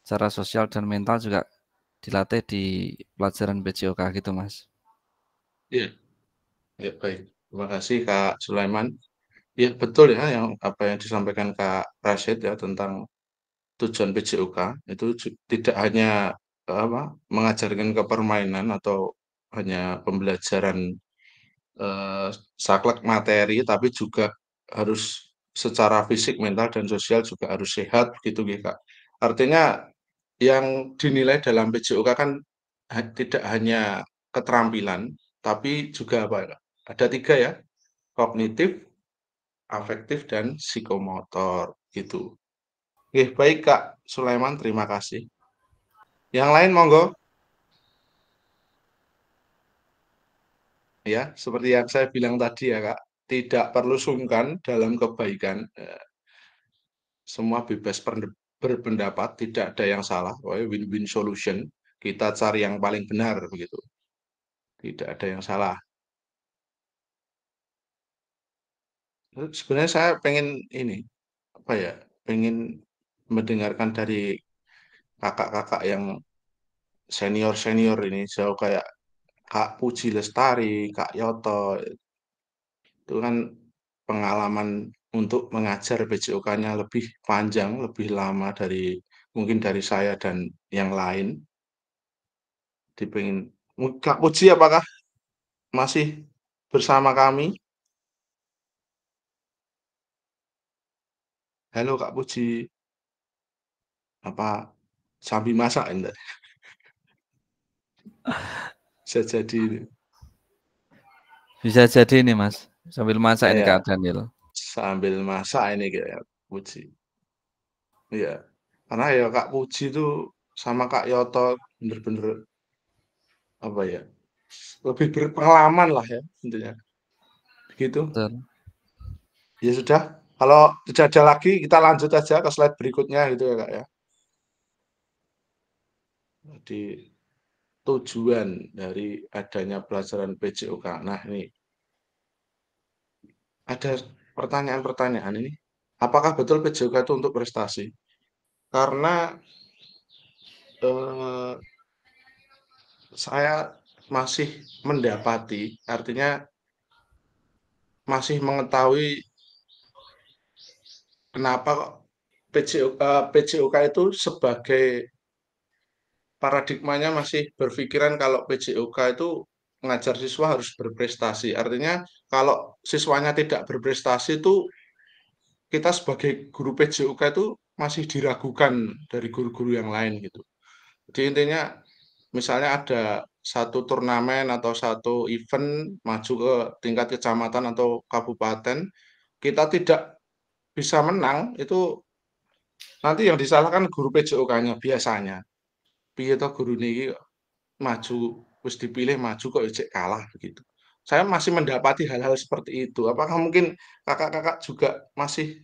[SPEAKER 7] secara sosial dan mental juga dilatih di pelajaran PJOK gitu, Mas.
[SPEAKER 1] Iya, ya, baik. Terima kasih Kak Sulaiman. Ya betul ya yang apa yang disampaikan Kak Rashid ya tentang tujuan PJOK itu tidak hanya mengajarkan kepermainan atau hanya pembelajaran saklek materi, tapi juga harus secara fisik, mental, dan sosial juga harus sehat gitu Kak. Artinya yang dinilai dalam PJOK kan tidak hanya keterampilan, tapi juga apa? Ada 3 ya, kognitif, afektif, dan psikomotor gitu. Oke, baik Kak Sulaiman, terima kasih. Yang lain monggo. Ya, seperti yang saya bilang tadi ya Kak, tidak perlu sungkan dalam kebaikan. Semua bebas berpendapat, tidak ada yang salah. Win-win solution. Kita cari yang paling benar begitu. Tidak ada yang salah. Sebenarnya saya pengen ini pengen mendengarkan dari kakak-kakak yang senior ini, jauh kayak Kak Puji Lestari, Kak Yoto, itu kan pengalaman untuk mengajar PJOK-nya lebih panjang, lebih lama mungkin dari saya dan yang lain. Kak Puji apakah masih bersama kami? Halo Kak Puji. Apa sambil masak enggak?
[SPEAKER 7] Bisa jadi ini Mas, sambil masak ini Kak Daniel.
[SPEAKER 1] Sambil masak ini kayak Puji. Iya, karena ya Kak Puji itu sama Kak Yoto bener-bener lebih berpengalaman lah ya intinya. Begitu.
[SPEAKER 7] Betul.
[SPEAKER 1] Ya sudah, kalau tidak ada lagi kita lanjut aja ke slide berikutnya gitu ya Kak ya. Jadi tujuan dari adanya pelajaran PJOK. Nah ini ada pertanyaan-pertanyaan ini. Apakah betul PJOK itu untuk prestasi? Karena saya masih mendapati, artinya masih mengetahui kenapa PJOK itu sebagai paradigmanya masih berpikiran kalau PJOK itu mengajar siswa harus berprestasi. Artinya kalau siswanya tidak berprestasi itu kita sebagai guru PJOK itu masih diragukan dari guru-guru yang lain gitu. Jadi intinya misalnya ada satu turnamen atau satu event maju ke tingkat kecamatan atau kabupaten, kita tidak bisa menang, itu nanti yang disalahkan guru PJOK-nya biasanya. Piye to guru niki maju, wis dipilih maju kok ejek kalah begitu. Saya masih mendapati hal-hal seperti itu. Apakah mungkin kakak-kakak juga masih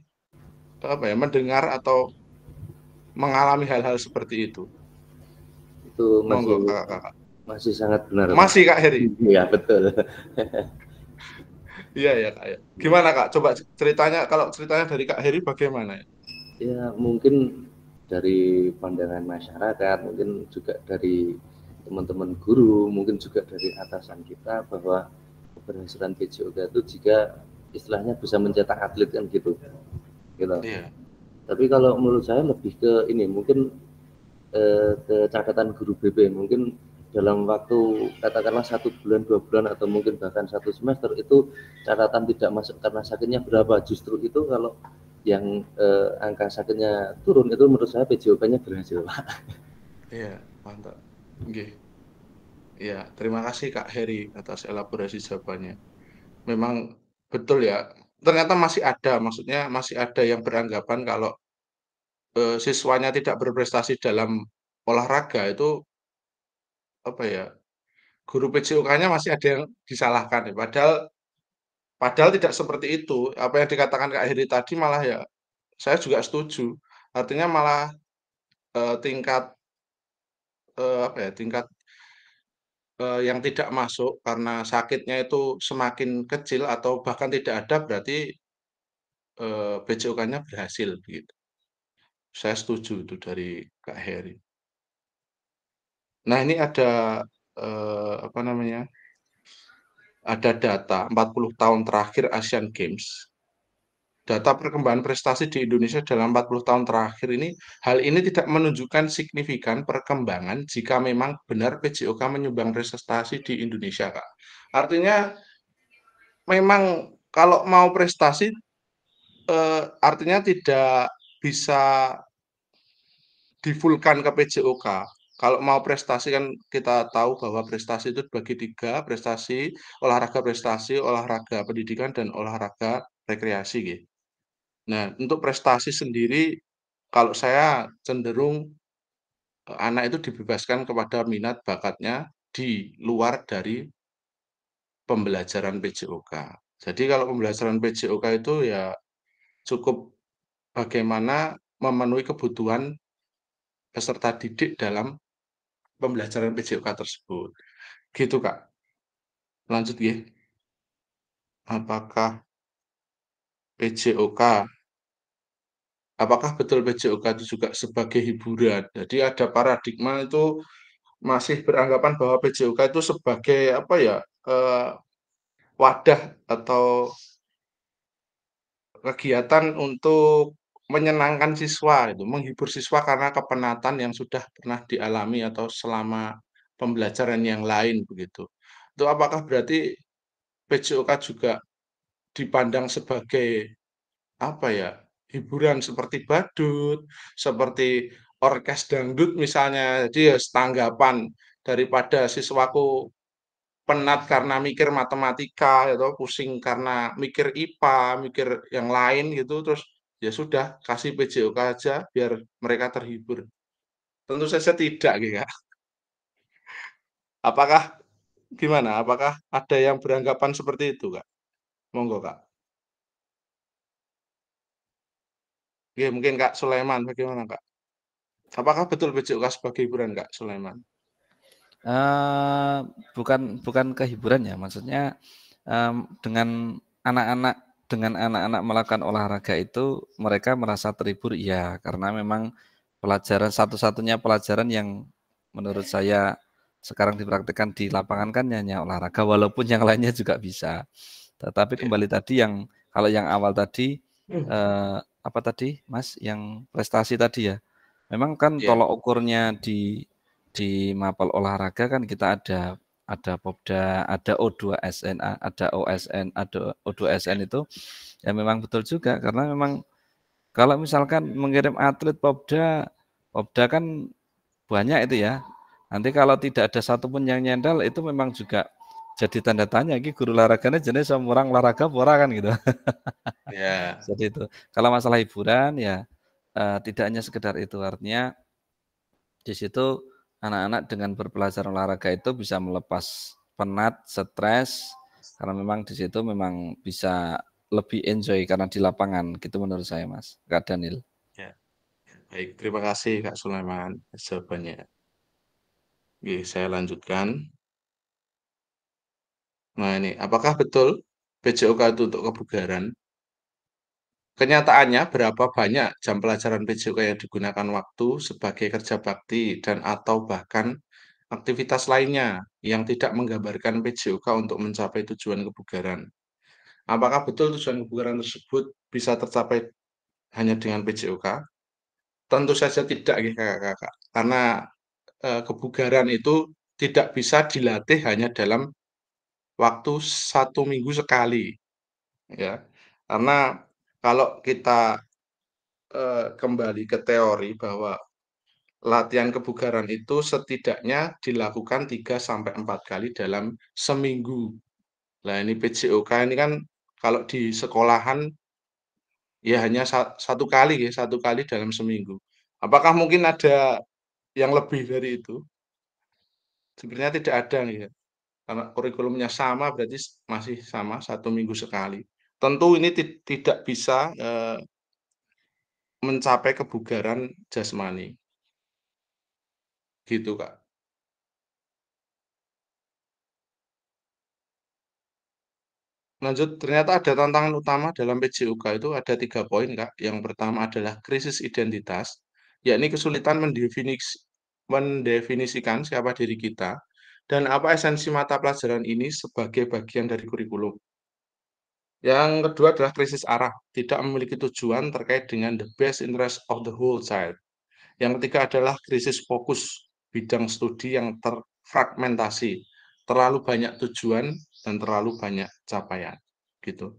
[SPEAKER 1] mendengar atau mengalami hal-hal seperti itu?
[SPEAKER 4] Itu
[SPEAKER 1] Monggo kakak-kakak.
[SPEAKER 4] masih sangat benar.
[SPEAKER 1] Masih Kak Heri?
[SPEAKER 4] Iya betul.
[SPEAKER 1] Iya ya Kak. Gimana Kak? Coba ceritanya, kalau ceritanya dari Kak Heri bagaimana?
[SPEAKER 4] Ya mungkin dari pandangan masyarakat, mungkin juga dari teman-teman guru, mungkin juga dari atasan kita, bahwa keberhasilan PJOK itu jika istilahnya bisa mencetak atlet kan gitu.
[SPEAKER 1] Iya.
[SPEAKER 4] Tapi kalau menurut saya lebih ke ini, mungkin ke catatan guru BP, mungkin dalam waktu katakanlah 1 bulan, 2 bulan, atau mungkin bahkan 1 semester itu catatan tidak masuk karena sakitnya berapa. Justru itu kalau yang angka sakitnya turun, itu menurut saya PJOK-nya berhasil, Pak.
[SPEAKER 1] Iya, mantap. Oke. Ya, terima kasih Kak Heri atas elaborasi jawabannya. Memang betul ya. Ternyata masih ada, maksudnya masih ada yang beranggapan kalau siswanya tidak berprestasi dalam olahraga itu guru PJOK-nya masih ada yang disalahkan ya. Padahal tidak seperti itu. Apa yang dikatakan Kak Heri tadi malah ya saya juga setuju. Artinya malah tingkat yang tidak masuk karena sakitnya itu semakin kecil atau bahkan tidak ada, berarti PJOK-nya berhasil begitu. Saya setuju itu dari Kak Heri. Nah, ini ada ada data 40 tahun terakhir Asian Games. Data perkembangan prestasi di Indonesia dalam 40 tahun terakhir ini, hal ini tidak menunjukkan signifikan perkembangan jika memang benar PJOK menyumbang prestasi di Indonesia, Kak. Artinya memang kalau mau prestasi artinya tidak bisa difulkan ke PJOK. Kalau mau prestasi kan kita tahu bahwa prestasi itu dibagi 3, prestasi, olahraga pendidikan, dan olahraga rekreasi gitu. Nah, untuk prestasi sendiri kalau saya cenderung anak itu dibebaskan kepada minat bakatnya di luar dari pembelajaran PJOK. Jadi kalau pembelajaran PJOK itu ya cukup bagaimana memenuhi kebutuhan peserta didik dalam pembelajaran PJOK tersebut. Gitu, Kak. Lanjut ya. Apakah betul PJOK itu juga sebagai hiburan? Jadi ada paradigma itu masih beranggapan bahwa PJOK itu sebagai wadah atau kegiatan untuk menyenangkan siswa, itu menghibur siswa karena kepenatan yang sudah pernah dialami atau selama pembelajaran yang lain begitu. Itu apakah berarti PJOK juga dipandang sebagai hiburan seperti badut, seperti orkes dangdut misalnya. Jadi ya tanggapan daripada siswaku penat karena mikir matematika atau pusing karena mikir IPA, mikir yang lain gitu, terus ya sudah kasih PJOK aja biar mereka terhibur. Tentu saja tidak gitu ya. Apakah gimana? Apakah ada yang beranggapan seperti itu, Kak? Monggo, Kak. Oke, mungkin Kak Sulaiman, bagaimana Kak? Apakah betul PJOK sebagai hiburan, Kak Sulaiman?
[SPEAKER 7] Bukan kehiburan ya, maksudnya dengan anak-anak melakukan olahraga itu mereka merasa terhibur ya, karena memang pelajaran satu-satunya pelajaran yang menurut saya sekarang dipraktikkan di lapangan kan hanya olahraga, walaupun yang lainnya juga bisa. Tetapi kembali tadi kalau yang awal tadi apa tadi Mas, yang prestasi tadi ya, memang kan tolok ukurnya di mapel olahraga kan kita ada Popda, ada O2SN, ada OSN, ada O2SN itu ya memang betul juga, karena memang kalau misalkan mengirim atlet Popda kan banyak itu ya, Nanti kalau tidak ada satupun yang nyendal itu memang juga jadi tanda tanya, ini guru olahraganya jenis sama orang olahraga pora kan gitu.
[SPEAKER 1] Ya.
[SPEAKER 7] Jadi itu. Kalau masalah hiburan ya tidak hanya sekedar itu, artinya di situ anak-anak dengan berbelajar olahraga itu bisa melepas penat, stres, karena memang di situ memang bisa lebih enjoy karena di lapangan gitu menurut saya Mas, Kak Daniel.
[SPEAKER 1] Ya. Baik, terima kasih Kak Sulaiman jawabannya. Oke, saya lanjutkan. Nah ini, apakah betul PJOK itu untuk kebugaran? Kenyataannya berapa banyak jam pelajaran PJOK yang digunakan waktu sebagai kerja bakti dan atau bahkan aktivitas lainnya yang tidak menggambarkan PJOK untuk mencapai tujuan kebugaran. Apakah betul tujuan kebugaran tersebut bisa tercapai hanya dengan PJOK? Tentu saja tidak, kakak-kakak. Karena kebugaran itu tidak bisa dilatih hanya dalam waktu 1 minggu sekali, ya. Karena kalau kita kembali ke teori bahwa latihan kebugaran itu setidaknya dilakukan 3-4 kali dalam seminggu. Nah ini PJOK ini kan kalau di sekolahan ya hanya 1 kali ya, 1 kali dalam seminggu. Apakah mungkin ada yang lebih dari itu? Sebenarnya tidak ada nih ya. Karena kurikulumnya sama berarti masih sama 1 minggu sekali. Tentu ini tidak bisa mencapai kebugaran jasmani. Gitu, Kak. Lanjut, ternyata ada tantangan utama dalam PJOK itu ada 3 poin, Kak. Yang pertama adalah krisis identitas, yakni kesulitan mendefinisikan siapa diri kita dan apa esensi mata pelajaran ini sebagai bagian dari kurikulum. Yang kedua adalah krisis arah, tidak memiliki tujuan terkait dengan the best interest of the whole child. Yang ketiga adalah krisis fokus, bidang studi yang terfragmentasi, terlalu banyak tujuan dan terlalu banyak capaian, gitu.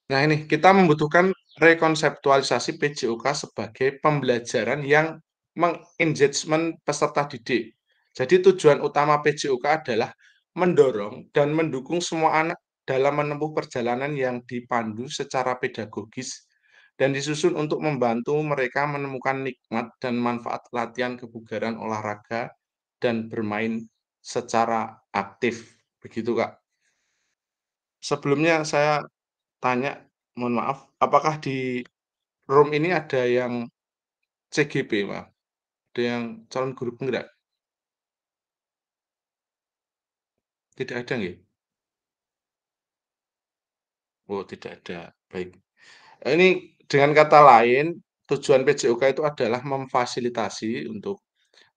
[SPEAKER 1] Nah ini, kita membutuhkan rekonseptualisasi PJOK sebagai pembelajaran yang mengengagement peserta didik. Jadi tujuan utama PJOK adalah mendorong dan mendukung semua anak dalam menempuh perjalanan yang dipandu secara pedagogis dan disusun untuk membantu mereka menemukan nikmat dan manfaat latihan kebugaran olahraga dan bermain secara aktif. Begitu, Kak. Sebelumnya saya tanya, mohon maaf, apakah di room ini ada yang CGP, Pak? Ada yang calon guru penggerak? Tidak ada nggih? Oh, tidak ada. Baik. Ini dengan kata lain, tujuan PJOK itu adalah memfasilitasi untuk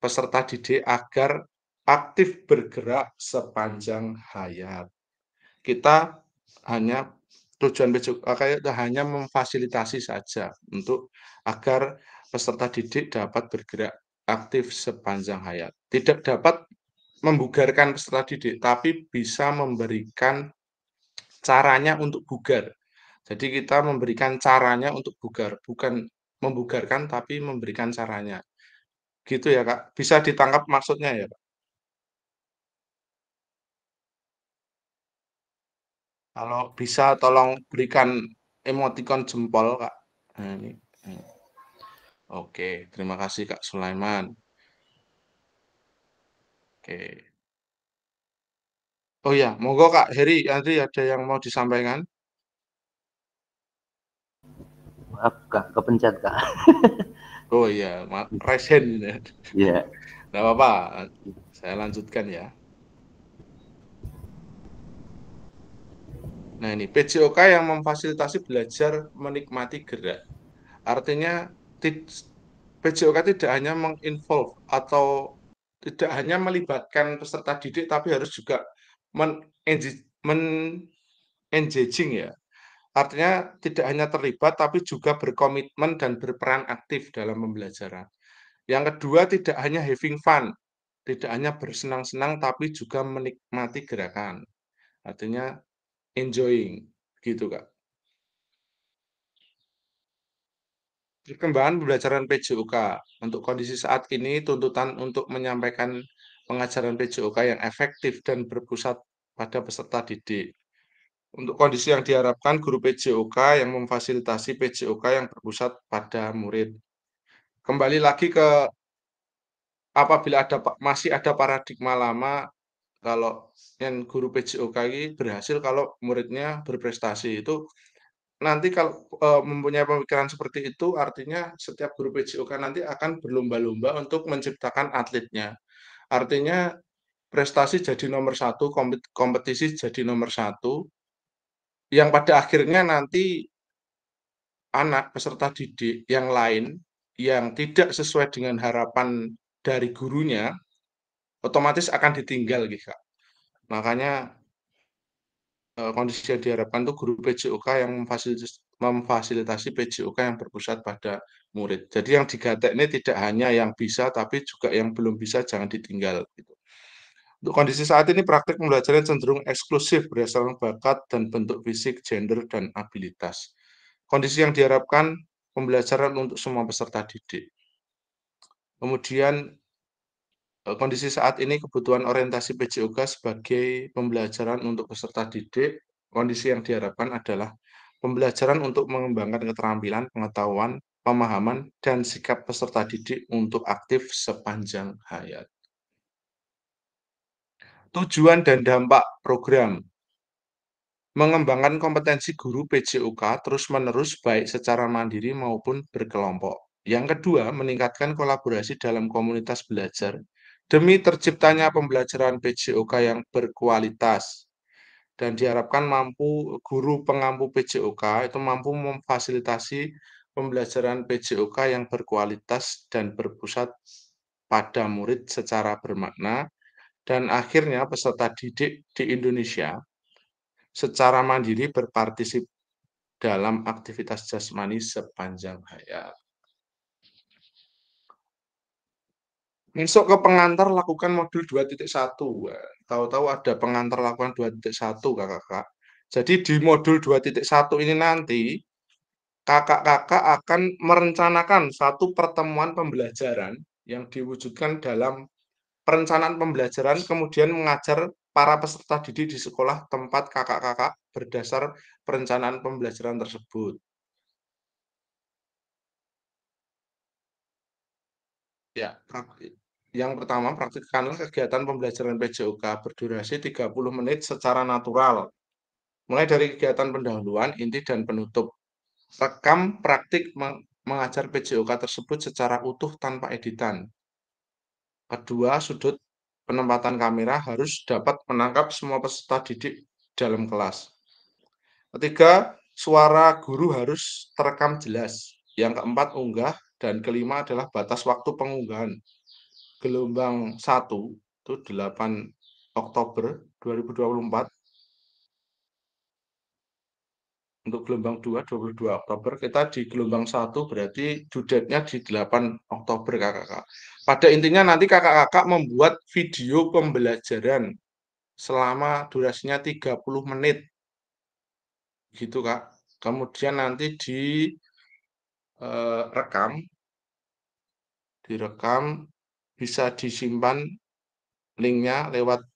[SPEAKER 1] peserta didik agar aktif bergerak sepanjang hayat. Kita hanya tujuan PJOK itu hanya memfasilitasi saja untuk agar peserta didik dapat bergerak aktif sepanjang hayat. Tidak dapat membugarkan peserta didik, tapi bisa memberikan caranya untuk bugar. Jadi kita memberikan caranya untuk bugar, bukan membugarkan tapi memberikan caranya. Gitu ya, Kak. Bisa ditangkap maksudnya ya, Pak? Kalau bisa tolong berikan emotikon jempol, Kak. Nah, ini. Oke, terima kasih Kak Sulaiman. Oke. Oh ya, monggo Kak Heri, nanti ada yang mau disampaikan?
[SPEAKER 4] Maaf Kak, kepencet Kak.
[SPEAKER 1] Oh iya, raise hand.
[SPEAKER 4] Iya.
[SPEAKER 1] Nggak apa-apa, saya lanjutkan ya. Nah ini, PJOK yang memfasilitasi belajar menikmati gerak. Artinya, PJOK tidak hanya menginvolve atau tidak hanya melibatkan peserta didik, tapi harus juga engaging ya. Artinya tidak hanya terlibat, tapi juga berkomitmen dan berperan aktif dalam pembelajaran. Yang kedua, tidak hanya having fun, tidak hanya bersenang-senang, tapi juga menikmati gerakan. Artinya enjoying, gitu Kak. Perkembangan pembelajaran PJOK. Untuk kondisi saat ini, tuntutan untuk menyampaikan pengajaran PJOK yang efektif dan berpusat pada peserta didik. Untuk kondisi yang diharapkan, guru PJOK yang memfasilitasi PJOK yang berpusat pada murid. Kembali lagi ke apabila masih ada paradigma lama, kalau yang guru PJOK ini berhasil kalau muridnya berprestasi, itu nanti kalau mempunyai pemikiran seperti itu, artinya setiap guru PJOK nanti akan berlomba-lomba untuk menciptakan atletnya. Artinya prestasi jadi nomor satu, kompetisi jadi nomor satu, yang pada akhirnya nanti anak peserta didik yang lain yang tidak sesuai dengan harapan dari gurunya, otomatis akan ditinggal gitu, Kak. Makanya kondisi yang diharapkan itu guru PJOK yang memfasilitasi PJOK yang berpusat pada murid. Jadi yang digatek ini tidak hanya yang bisa, tapi juga yang belum bisa jangan ditinggal. Gitu. Untuk kondisi saat ini, praktik pembelajaran cenderung eksklusif berdasarkan bakat dan bentuk fisik, gender, dan abilitas. Kondisi yang diharapkan pembelajaran untuk semua peserta didik. Kemudian kondisi saat ini kebutuhan orientasi PJOK sebagai pembelajaran untuk peserta didik, kondisi yang diharapkan adalah pembelajaran untuk mengembangkan keterampilan, pengetahuan, pemahaman, dan sikap peserta didik untuk aktif sepanjang hayat. Tujuan dan dampak program. Mengembangkan kompetensi guru PJOK terus-menerus baik secara mandiri maupun berkelompok. Yang kedua, meningkatkan kolaborasi dalam komunitas belajar demi terciptanya pembelajaran PJOK yang berkualitas. Dan diharapkan guru pengampu PJOK itu mampu memfasilitasi pembelajaran PJOK yang berkualitas dan berpusat pada murid secara bermakna, dan akhirnya peserta didik di Indonesia secara mandiri berpartisip dalam aktivitas jasmani sepanjang hayat. Masuk ke pengantar, lakukan modul 2.1. Tahu-tahu ada pengantar lakukan 2.1, kakak-kakak. Jadi di modul 2.1 ini nanti, kakak-kakak akan merencanakan satu pertemuan pembelajaran yang diwujudkan dalam perencanaan pembelajaran, kemudian mengajar para peserta didik di sekolah tempat kakak-kakak berdasar perencanaan pembelajaran tersebut. Ya, yang pertama, praktikkanlah kegiatan pembelajaran PJOK berdurasi 30 menit secara natural. Mulai dari kegiatan pendahuluan, inti, dan penutup. Rekam praktik mengajar PJOK tersebut secara utuh tanpa editan. Kedua, sudut penempatan kamera harus dapat menangkap semua peserta didik dalam kelas. Ketiga, suara guru harus terekam jelas. Yang keempat, unggah. Dan kelima adalah batas waktu pengunggahan. Gelombang 1 itu 8 Oktober 2024. Untuk gelombang 2, 22 Oktober. Kita di gelombang 1 berarti due date-nya di 8 Oktober, kakak-kakak. Pada intinya nanti kakak-kakak membuat video pembelajaran selama durasinya 30 menit. Gitu, Kak. Kemudian nanti direkam, bisa disimpan linknya lewat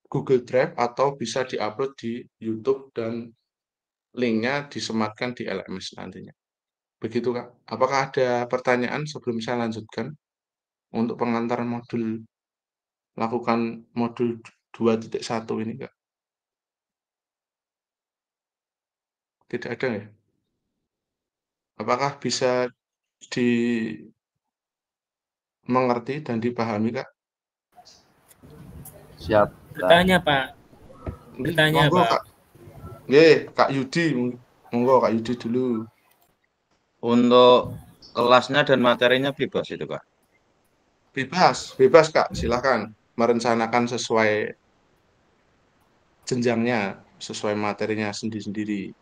[SPEAKER 1] Google Drive atau bisa diupload di YouTube dan linknya disematkan di LMS nantinya. Begitu, Kak. Apakah ada pertanyaan sebelum saya lanjutkan untuk pengantar modul, lakukan modul 2.1 ini, Kak? Tidak ada ya? Apakah bisa dimengerti dan dipahami, Kak?
[SPEAKER 4] Siap.
[SPEAKER 6] Bertanya, Pak. Bertanya,
[SPEAKER 1] monggo,
[SPEAKER 6] Pak.
[SPEAKER 1] Kak. Nggih, Kak Yudi. Monggo, Kak Yudi dulu.
[SPEAKER 8] Untuk kelasnya dan materinya bebas itu, Kak?
[SPEAKER 1] Bebas, Kak. Silakan merencanakan sesuai jenjangnya, sesuai materinya sendiri-sendiri.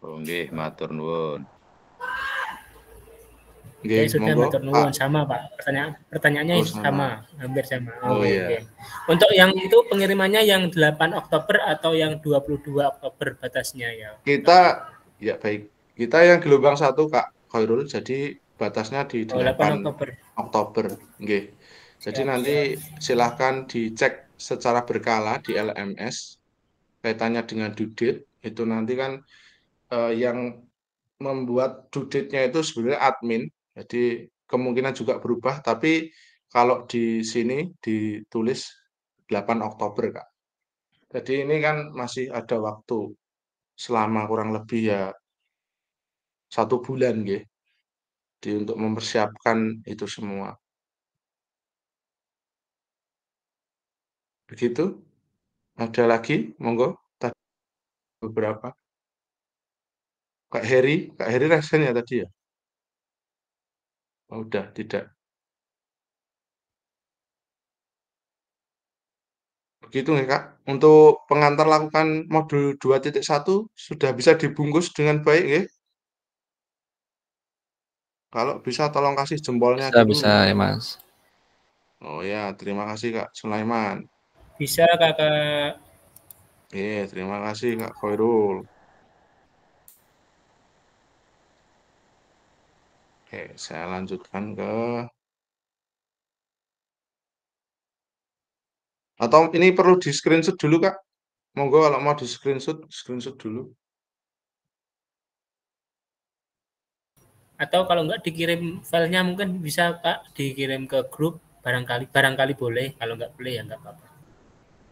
[SPEAKER 8] Oh, nggih, matur nuwun.
[SPEAKER 1] Nggih,
[SPEAKER 6] sudah
[SPEAKER 1] monggo,
[SPEAKER 6] matur nuwun, sama, Pak. Pertanyaannya sama, hampir sama.
[SPEAKER 1] Oh iya.
[SPEAKER 6] Okay. Untuk yang itu pengirimannya yang 8 Oktober atau yang 22 Oktober batasnya ya?
[SPEAKER 1] Kita ya baik. Kita yang gelombang 1 Kak Khairul, jadi batasnya di 8 Oktober. Nggih. Jadi nanti silahkan dicek secara berkala di LMS kaitannya dengan due date. Itu nanti kan yang membuat due date-nya itu sebenarnya admin. Jadi kemungkinan juga berubah, tapi kalau di sini ditulis 8 Oktober Kak. Jadi ini kan masih ada waktu selama kurang lebih ya 1 bulan nggih. Untuk mempersiapkan itu semua. Begitu. Ada lagi? Monggo. Tadi beberapa. Kak Heri rasanya tadi ya? Oh, udah tidak. Begitu nggak Kak? Untuk pengantar lakukan modul 2.1 sudah bisa dibungkus dengan baik nggih? Kalau bisa tolong kasih jempolnya dulu.
[SPEAKER 7] Bisa ya Mas.
[SPEAKER 1] Oh ya, terima kasih Kak Sulaiman.
[SPEAKER 6] Bisa Kakak.
[SPEAKER 1] Terima kasih Kak Khairul. Oke, saya lanjutkan ke atau ini perlu di screenshot dulu Kak? Monggo kalau mau di screenshot dulu.
[SPEAKER 6] Atau kalau enggak dikirim filenya mungkin bisa Kak dikirim ke grup, barangkali boleh, kalau enggak boleh ya enggak apa-apa.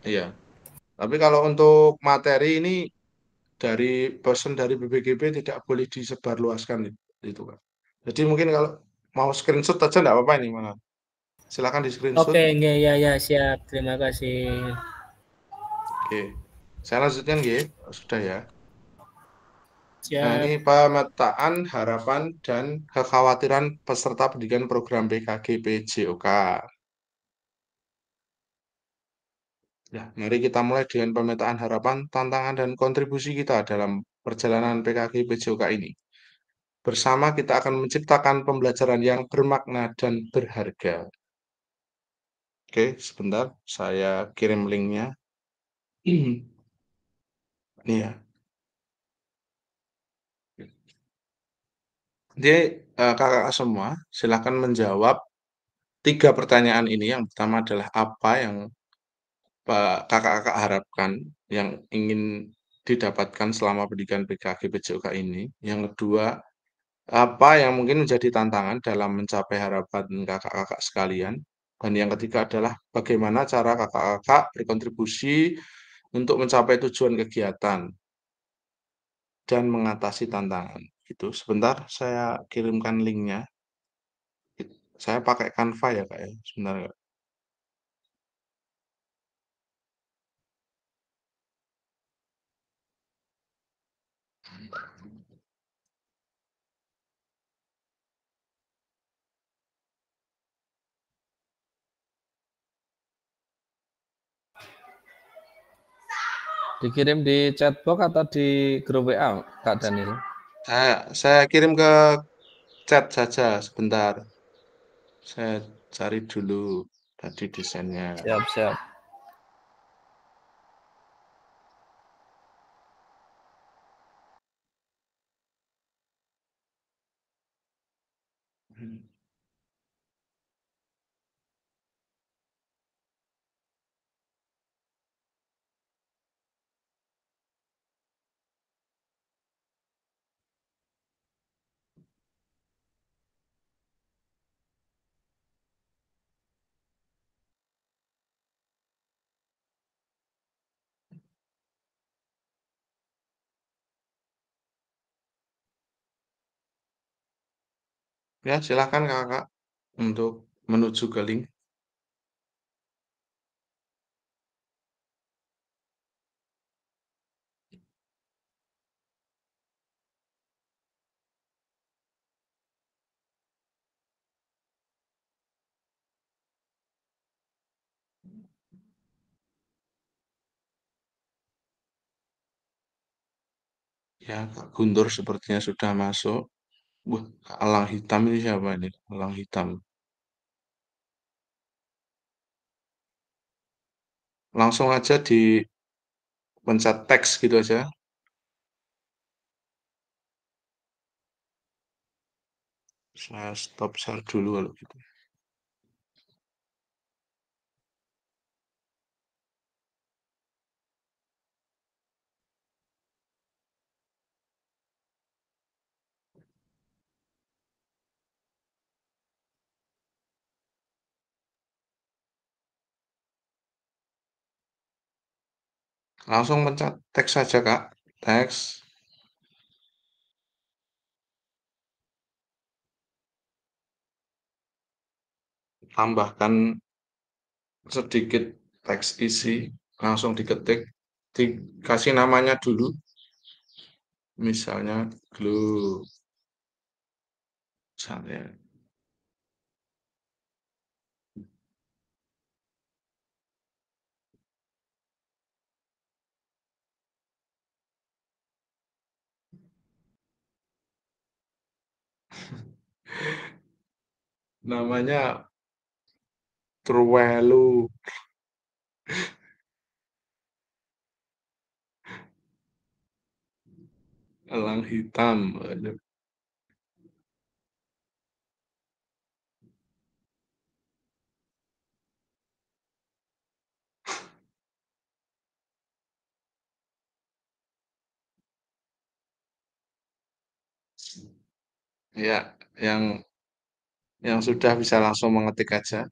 [SPEAKER 1] Iya. Tapi kalau untuk materi ini dari pesan dari BPGB tidak boleh disebarluaskan itu Kak. Jadi mungkin kalau mau screenshot aja enggak apa-apa ini mana. Silakan di screenshot.
[SPEAKER 6] Oke, ya siap. Terima kasih.
[SPEAKER 1] Oke. Saya lanjutkan nggih. Sudah ya.
[SPEAKER 6] Siap.
[SPEAKER 1] Nah, ini pemetaan harapan dan kekhawatiran peserta pendidikan program PKG PJOK. Ya, mari kita mulai dengan pemetaan harapan, tantangan, dan kontribusi kita dalam perjalanan PKG PJOK ini. Bersama kita akan menciptakan pembelajaran yang bermakna dan berharga. Oke, sebentar, saya kirim linknya. Ini ya. Jadi, kakak semua, silakan menjawab 3 pertanyaan ini. Yang pertama adalah apa yang kakak-kakak harapkan yang ingin didapatkan selama pendidikan PKG PJOK ini. Yang kedua, apa yang mungkin menjadi tantangan dalam mencapai harapan kakak-kakak sekalian. Dan yang ketiga adalah bagaimana cara kakak-kakak berkontribusi untuk mencapai tujuan kegiatan dan mengatasi tantangan. Itu sebentar saya kirimkan linknya. Saya pakai Canva ya Kak ya, sebentar Kak.
[SPEAKER 7] Dikirim di chatbox atau di grup WA, Kak Daniel?
[SPEAKER 1] Saya kirim ke chat saja sebentar. Saya cari dulu tadi desainnya.
[SPEAKER 7] Siap.
[SPEAKER 1] Ya, silakan kakak untuk menuju ke link. Ya, Kak Guntur sepertinya sudah masuk. Wah, elang hitam ini siapa ini? Elang hitam. Langsung aja di pencet teks gitu aja. Saya stop share dulu kalau gitu. Langsung pencet teks saja, Kak. Teks. Tambahkan sedikit teks isi, langsung diketik, dikasih namanya dulu. Misalnya glow. Misalnya. Namanya Truwelu. Elang hitam. Waduh. Ya, yang sudah bisa langsung mengetik aja.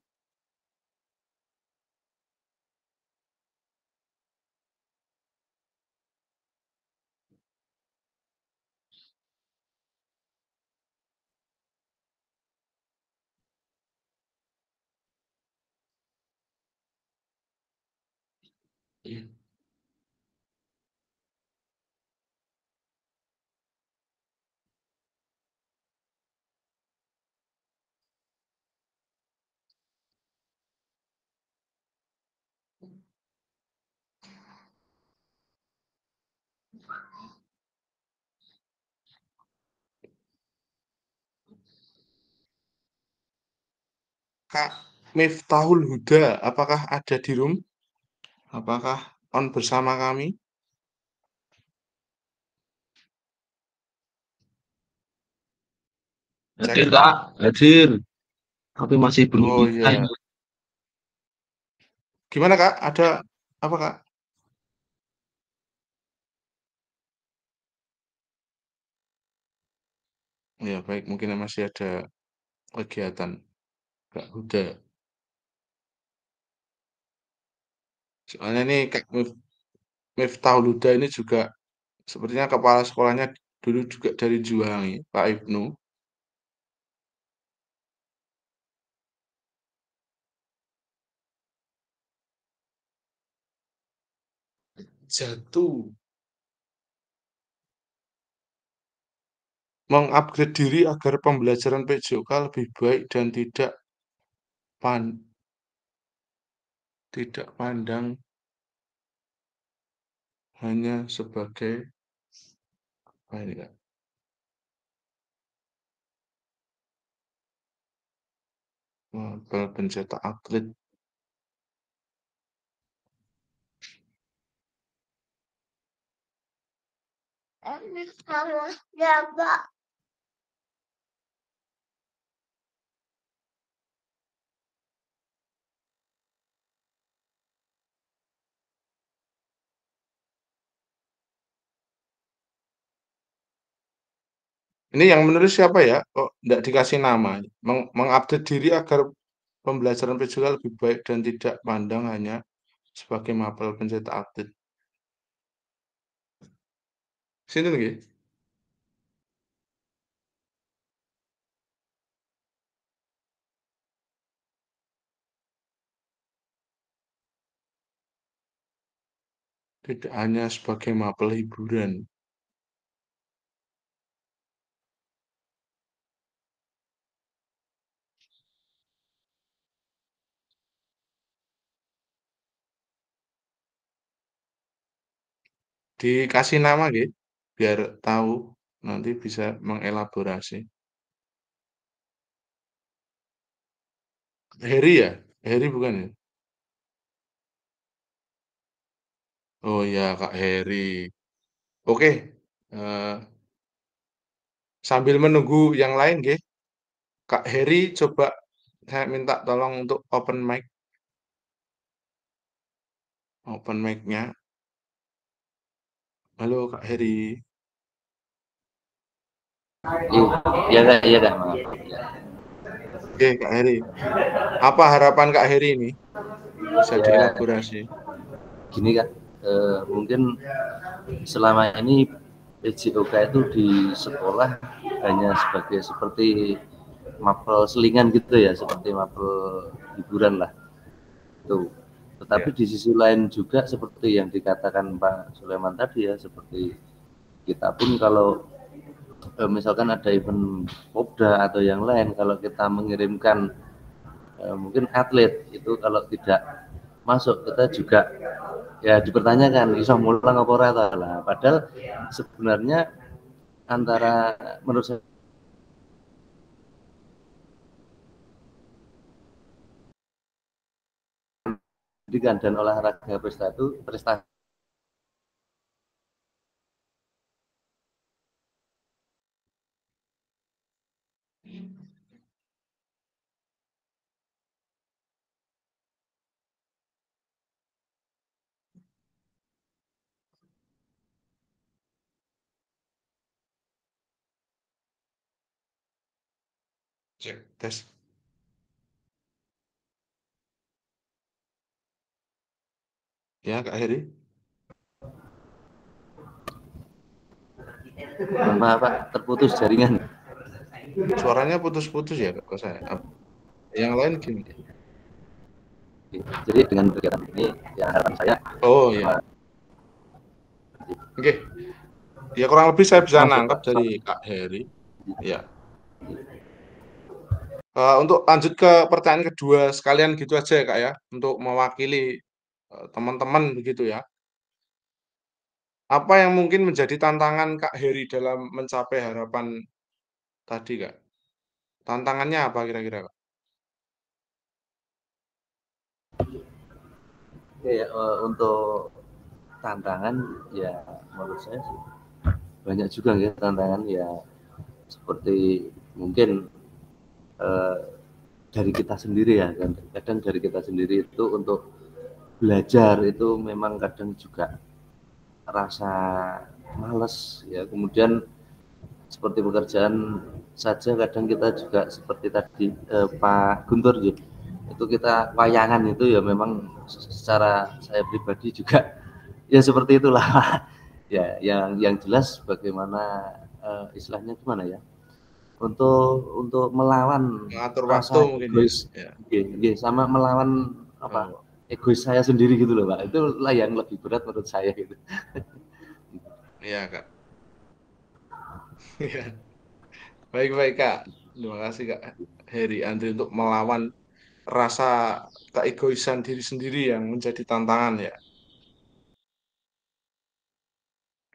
[SPEAKER 1] Kak Miftahul Huda, apakah ada di room? Apakah on bersama kami?
[SPEAKER 10] Hadir, Kak. Hadir. Tapi masih belum
[SPEAKER 1] Oh
[SPEAKER 10] bisa.
[SPEAKER 1] iya. Gimana, Kak? Ada apa, Kak? Ya, baik. Mungkin masih ada kegiatan. Kak Huda. Soalnya ini Kak Miftahul Huda ini juga sepertinya kepala sekolahnya dulu juga dari Juwangi, Pak Ibnu. Jatuh. Mengupgrade diri agar pembelajaran PJOK lebih baik dan tidak pandang hanya sebagai apa ini, Kak? Pencetak atlet. Ini yang menulis siapa ya? Kok tidak dikasih nama? Mengupdate diri agar pembelajaran PJOK lebih baik dan tidak pandang hanya sebagai mapel pencetak atlet. Sini lagi. Tidak hanya sebagai mapel hiburan. Dikasih nama gitu, biar tahu nanti bisa mengelaborasi. Heri ya? Heri bukan ya? Oh ya, Kak Heri. Oke. Sambil menunggu yang lain, Ge. Kak Heri coba saya minta tolong untuk open mic. Open mic-nya. Halo Kak Heri.
[SPEAKER 4] Iya Kak, iya Kak. Maaf. Ya.
[SPEAKER 1] Oke Kak Heri. Apa harapan Kak Heri ini? Bisa
[SPEAKER 4] Ya,
[SPEAKER 1] dielaborasi.
[SPEAKER 4] gini Kak, mungkin selama ini PJOK itu di sekolah hanya sebagai seperti mapel selingan gitu ya, seperti mapel hiburan lah. Tuh. Tetapi di sisi lain juga seperti yang dikatakan Pak Sulaiman tadi ya, seperti kita pun kalau misalkan ada event Popda atau yang lain, kalau kita mengirimkan mungkin atlet itu kalau tidak masuk kita juga ya dipertanyakan bisa mulang apa ora lah. Padahal sebenarnya antara menurut saya pendidikan dan olahraga prestasi
[SPEAKER 1] Cek tes. Ya Kak Heri.
[SPEAKER 4] maaf Pak, terputus jaringan.
[SPEAKER 1] Suaranya putus-putus ya Kak saya. Yang lain gimana?
[SPEAKER 4] Jadi dengan kegiatan ini ya harapan saya.
[SPEAKER 1] Oh ya. Oke. Ya kurang lebih saya bisa nangkap dari Kak Heri. Ya. Untuk lanjut ke pertanyaan kedua sekalian gitu aja ya Kak ya, untuk mewakili teman-teman begitu ya. Apa yang mungkin menjadi tantangan Kak Heri dalam mencapai harapan tadi Kak? Tantangannya apa kira-kira Kak?
[SPEAKER 4] Ya, untuk tantangan ya menurut saya sih banyak juga ya tantangan ya, seperti mungkin dari kita sendiri ya, kan kadang dari kita sendiri itu untuk belajar itu memang kadang juga rasa males ya, kemudian seperti pekerjaan saja kadang kita juga seperti tadi Pak Guntur gitu, itu kita wayangan itu ya memang secara saya pribadi juga ya seperti itulah. Ya yang jelas bagaimana istilahnya gimana ya, untuk melawan
[SPEAKER 1] Mengatur waktu
[SPEAKER 4] rasa
[SPEAKER 1] mungkin
[SPEAKER 4] egois
[SPEAKER 1] ya.
[SPEAKER 4] ya, sama melawan apa egois saya sendiri gitu loh Pak, itulah yang lebih berat menurut saya gitu.
[SPEAKER 1] Iya Kak. Iya. Baik-baik Kak. Terima kasih Kak Heri Andri untuk melawan rasa keegoisan diri sendiri yang menjadi tantangan ya.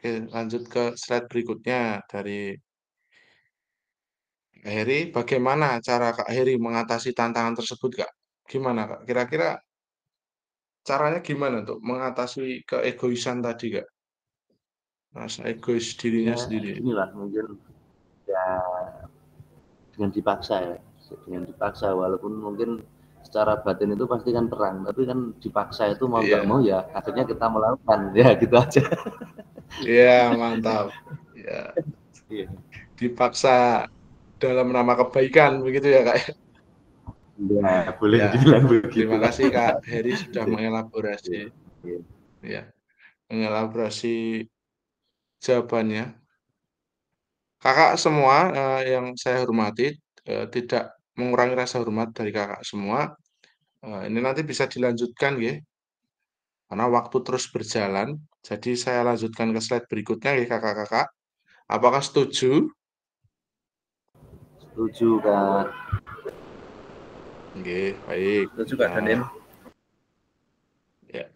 [SPEAKER 1] Oke, lanjut ke slide berikutnya dari Kak Heri. Bagaimana cara Kak Heri mengatasi tantangan tersebut Kak? Gimana Kak? Kira-kira caranya gimana untuk mengatasi keegoisan tadi Kak? Rasa egois dirinya
[SPEAKER 4] Ya
[SPEAKER 1] sendiri.
[SPEAKER 4] inilah mungkin ya dengan dipaksa ya, dengan dipaksa walaupun mungkin secara batin itu pasti kan perang, tapi kan dipaksa itu mau nggak mau ya akhirnya kita melakukan ya gitu aja.
[SPEAKER 1] Iya mantap. Ya. Dipaksa dalam nama kebaikan begitu ya Kak?
[SPEAKER 4] Ya boleh
[SPEAKER 1] Ya.
[SPEAKER 4] dibilang begitu.
[SPEAKER 1] Terima kasih Kak Heri sudah mengelaborasi. Ya, mengelaborasi jawabannya. Kakak semua yang saya hormati, tidak mengurangi rasa hormat dari kakak semua. Ini nanti bisa dilanjutkan ya, karena waktu terus berjalan. Jadi saya lanjutkan ke slide berikutnya ya kakak-kakak. Apakah setuju?
[SPEAKER 4] Setuju Kak.
[SPEAKER 1] Oke, baik.
[SPEAKER 3] Setuju Kak Daniel.
[SPEAKER 1] Ya.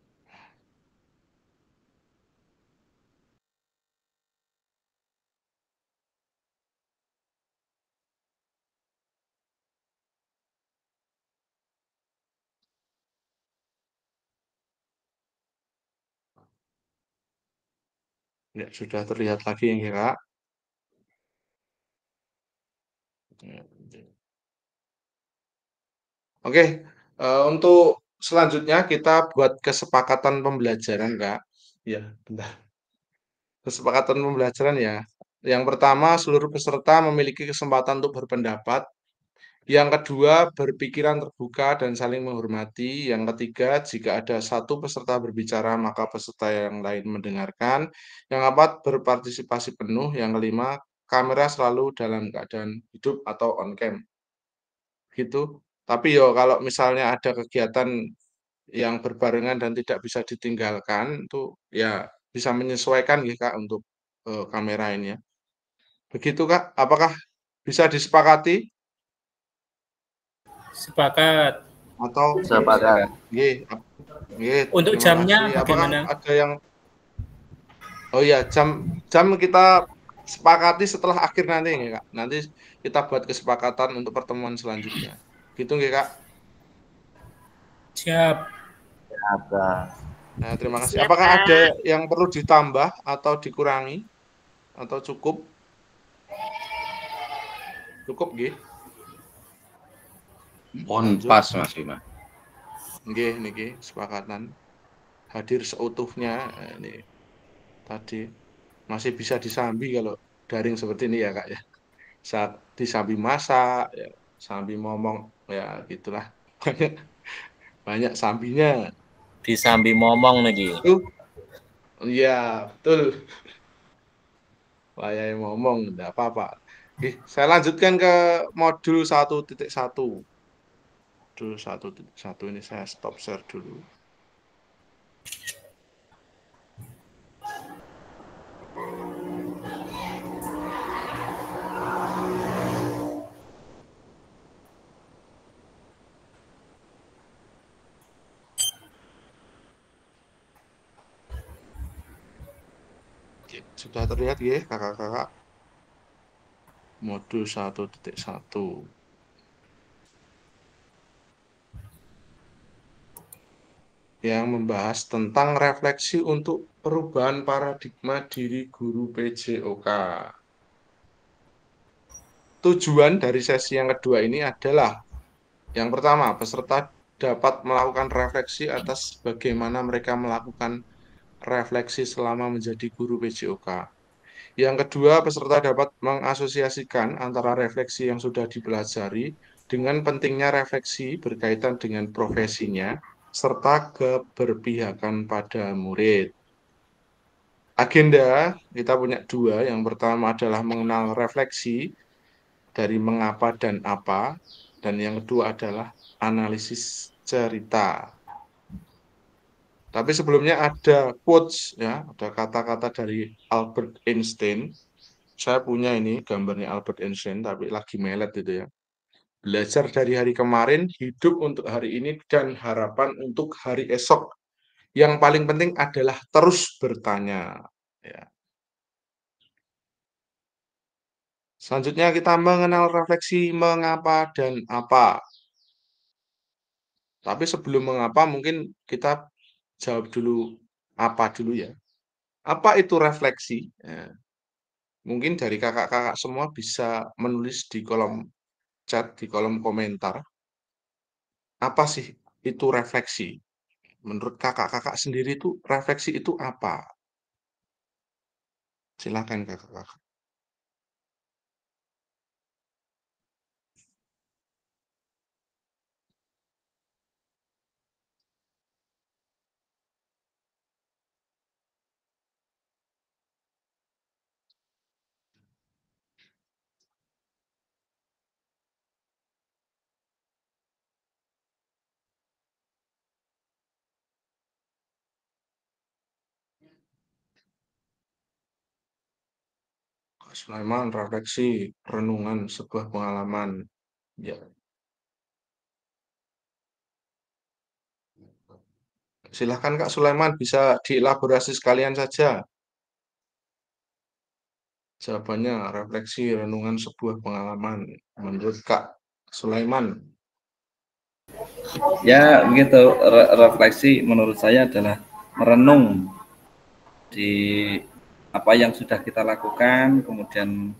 [SPEAKER 1] Ya, sudah terlihat lagi yang kira. Oke, untuk selanjutnya kita buat kesepakatan pembelajaran, Kak. Ya, bentar. Kesepakatan pembelajaran ya. Yang pertama, seluruh peserta memiliki kesempatan untuk berpendapat. Yang kedua, berpikiran terbuka dan saling menghormati. Yang ketiga, jika ada satu peserta berbicara, maka peserta yang lain mendengarkan. Yang keempat, berpartisipasi penuh. Yang kelima, kamera selalu dalam keadaan hidup atau on cam. Gitu. Tapi yo kalau misalnya ada kegiatan yang berbarengan dan tidak bisa ditinggalkan, itu ya bisa menyesuaikan ya Kak untuk kamera ini ya. Begitu Kak, apakah bisa disepakati?
[SPEAKER 6] Sepakat.
[SPEAKER 1] Atau
[SPEAKER 4] Sepakat.
[SPEAKER 6] Untuk
[SPEAKER 1] terima
[SPEAKER 6] jamnya
[SPEAKER 1] kasih. Apakah
[SPEAKER 6] bagaimana?
[SPEAKER 1] ada yang Oh iya, jam kita sepakati setelah akhir nanti ya Kak. Nanti kita buat kesepakatan untuk pertemuan selanjutnya. Gitu nggih Kak?
[SPEAKER 6] Siap.
[SPEAKER 1] Nah, terima kasih.
[SPEAKER 2] Siap,
[SPEAKER 1] Apakah
[SPEAKER 2] Kak.
[SPEAKER 1] ada yang perlu ditambah atau dikurangi atau cukup? Cukup nggih?
[SPEAKER 8] On pas Mas Bima.
[SPEAKER 1] Nggih niki kesepakatan. Hadir seutuhnya ini tadi masih bisa disambi kalau daring seperti ini ya Kak ya. Saat disambi masak ya, sambil ngomong ya gitulah. Banyak sambinya.
[SPEAKER 11] Disambi momong niki.
[SPEAKER 1] Iya, betul. Wayahe ngomong enggak apa-apa. Oke, saya lanjutkan ke modul 1.1. Modul 1.1 ini saya stop share dulu. Sudah terlihat ya kakak-kakak? Modul 1.1. Yang membahas tentang refleksi untuk perubahan paradigma diri guru PJOK. Tujuan dari sesi yang kedua ini adalah yang pertama, peserta dapat melakukan refleksi atas bagaimana mereka melakukan refleksi selama menjadi guru PJOK. Yang kedua, peserta dapat mengasosiasikan antara refleksi yang sudah dipelajari dengan pentingnya refleksi berkaitan dengan profesinya, serta keberpihakan pada murid. Agenda kita punya dua. Yang pertama adalah mengenal refleksi dari mengapa dan apa, dan yang kedua adalah analisis cerita. Tapi sebelumnya ada quotes ya, ada kata-kata dari Albert Einstein. Saya punya ini gambarnya Albert Einstein, tapi lagi melet itu ya. Belajar dari hari kemarin, hidup untuk hari ini, dan harapan untuk hari esok. Yang paling penting adalah terus bertanya. Ya. Selanjutnya kita mengenal refleksi mengapa dan apa. Tapi sebelum mengapa mungkin kita jawab dulu apa dulu ya. Apa itu refleksi? Ya. Mungkin dari kakak-kakak semua bisa menulis di kolom chat, di kolom komentar. Apa sih itu refleksi? Menurut kakak-kakak sendiri itu refleksi itu apa? Silakan kakak-kakak. Sulaiman, refleksi, renungan, sebuah pengalaman. Ya. Silahkan Kak Sulaiman, bisa dielaborasi sekalian saja. Jawabannya, refleksi, renungan, sebuah pengalaman. Menurut Kak Sulaiman.
[SPEAKER 3] Ya, begitu. Refleksi menurut saya adalah merenung di apa yang sudah kita lakukan, kemudian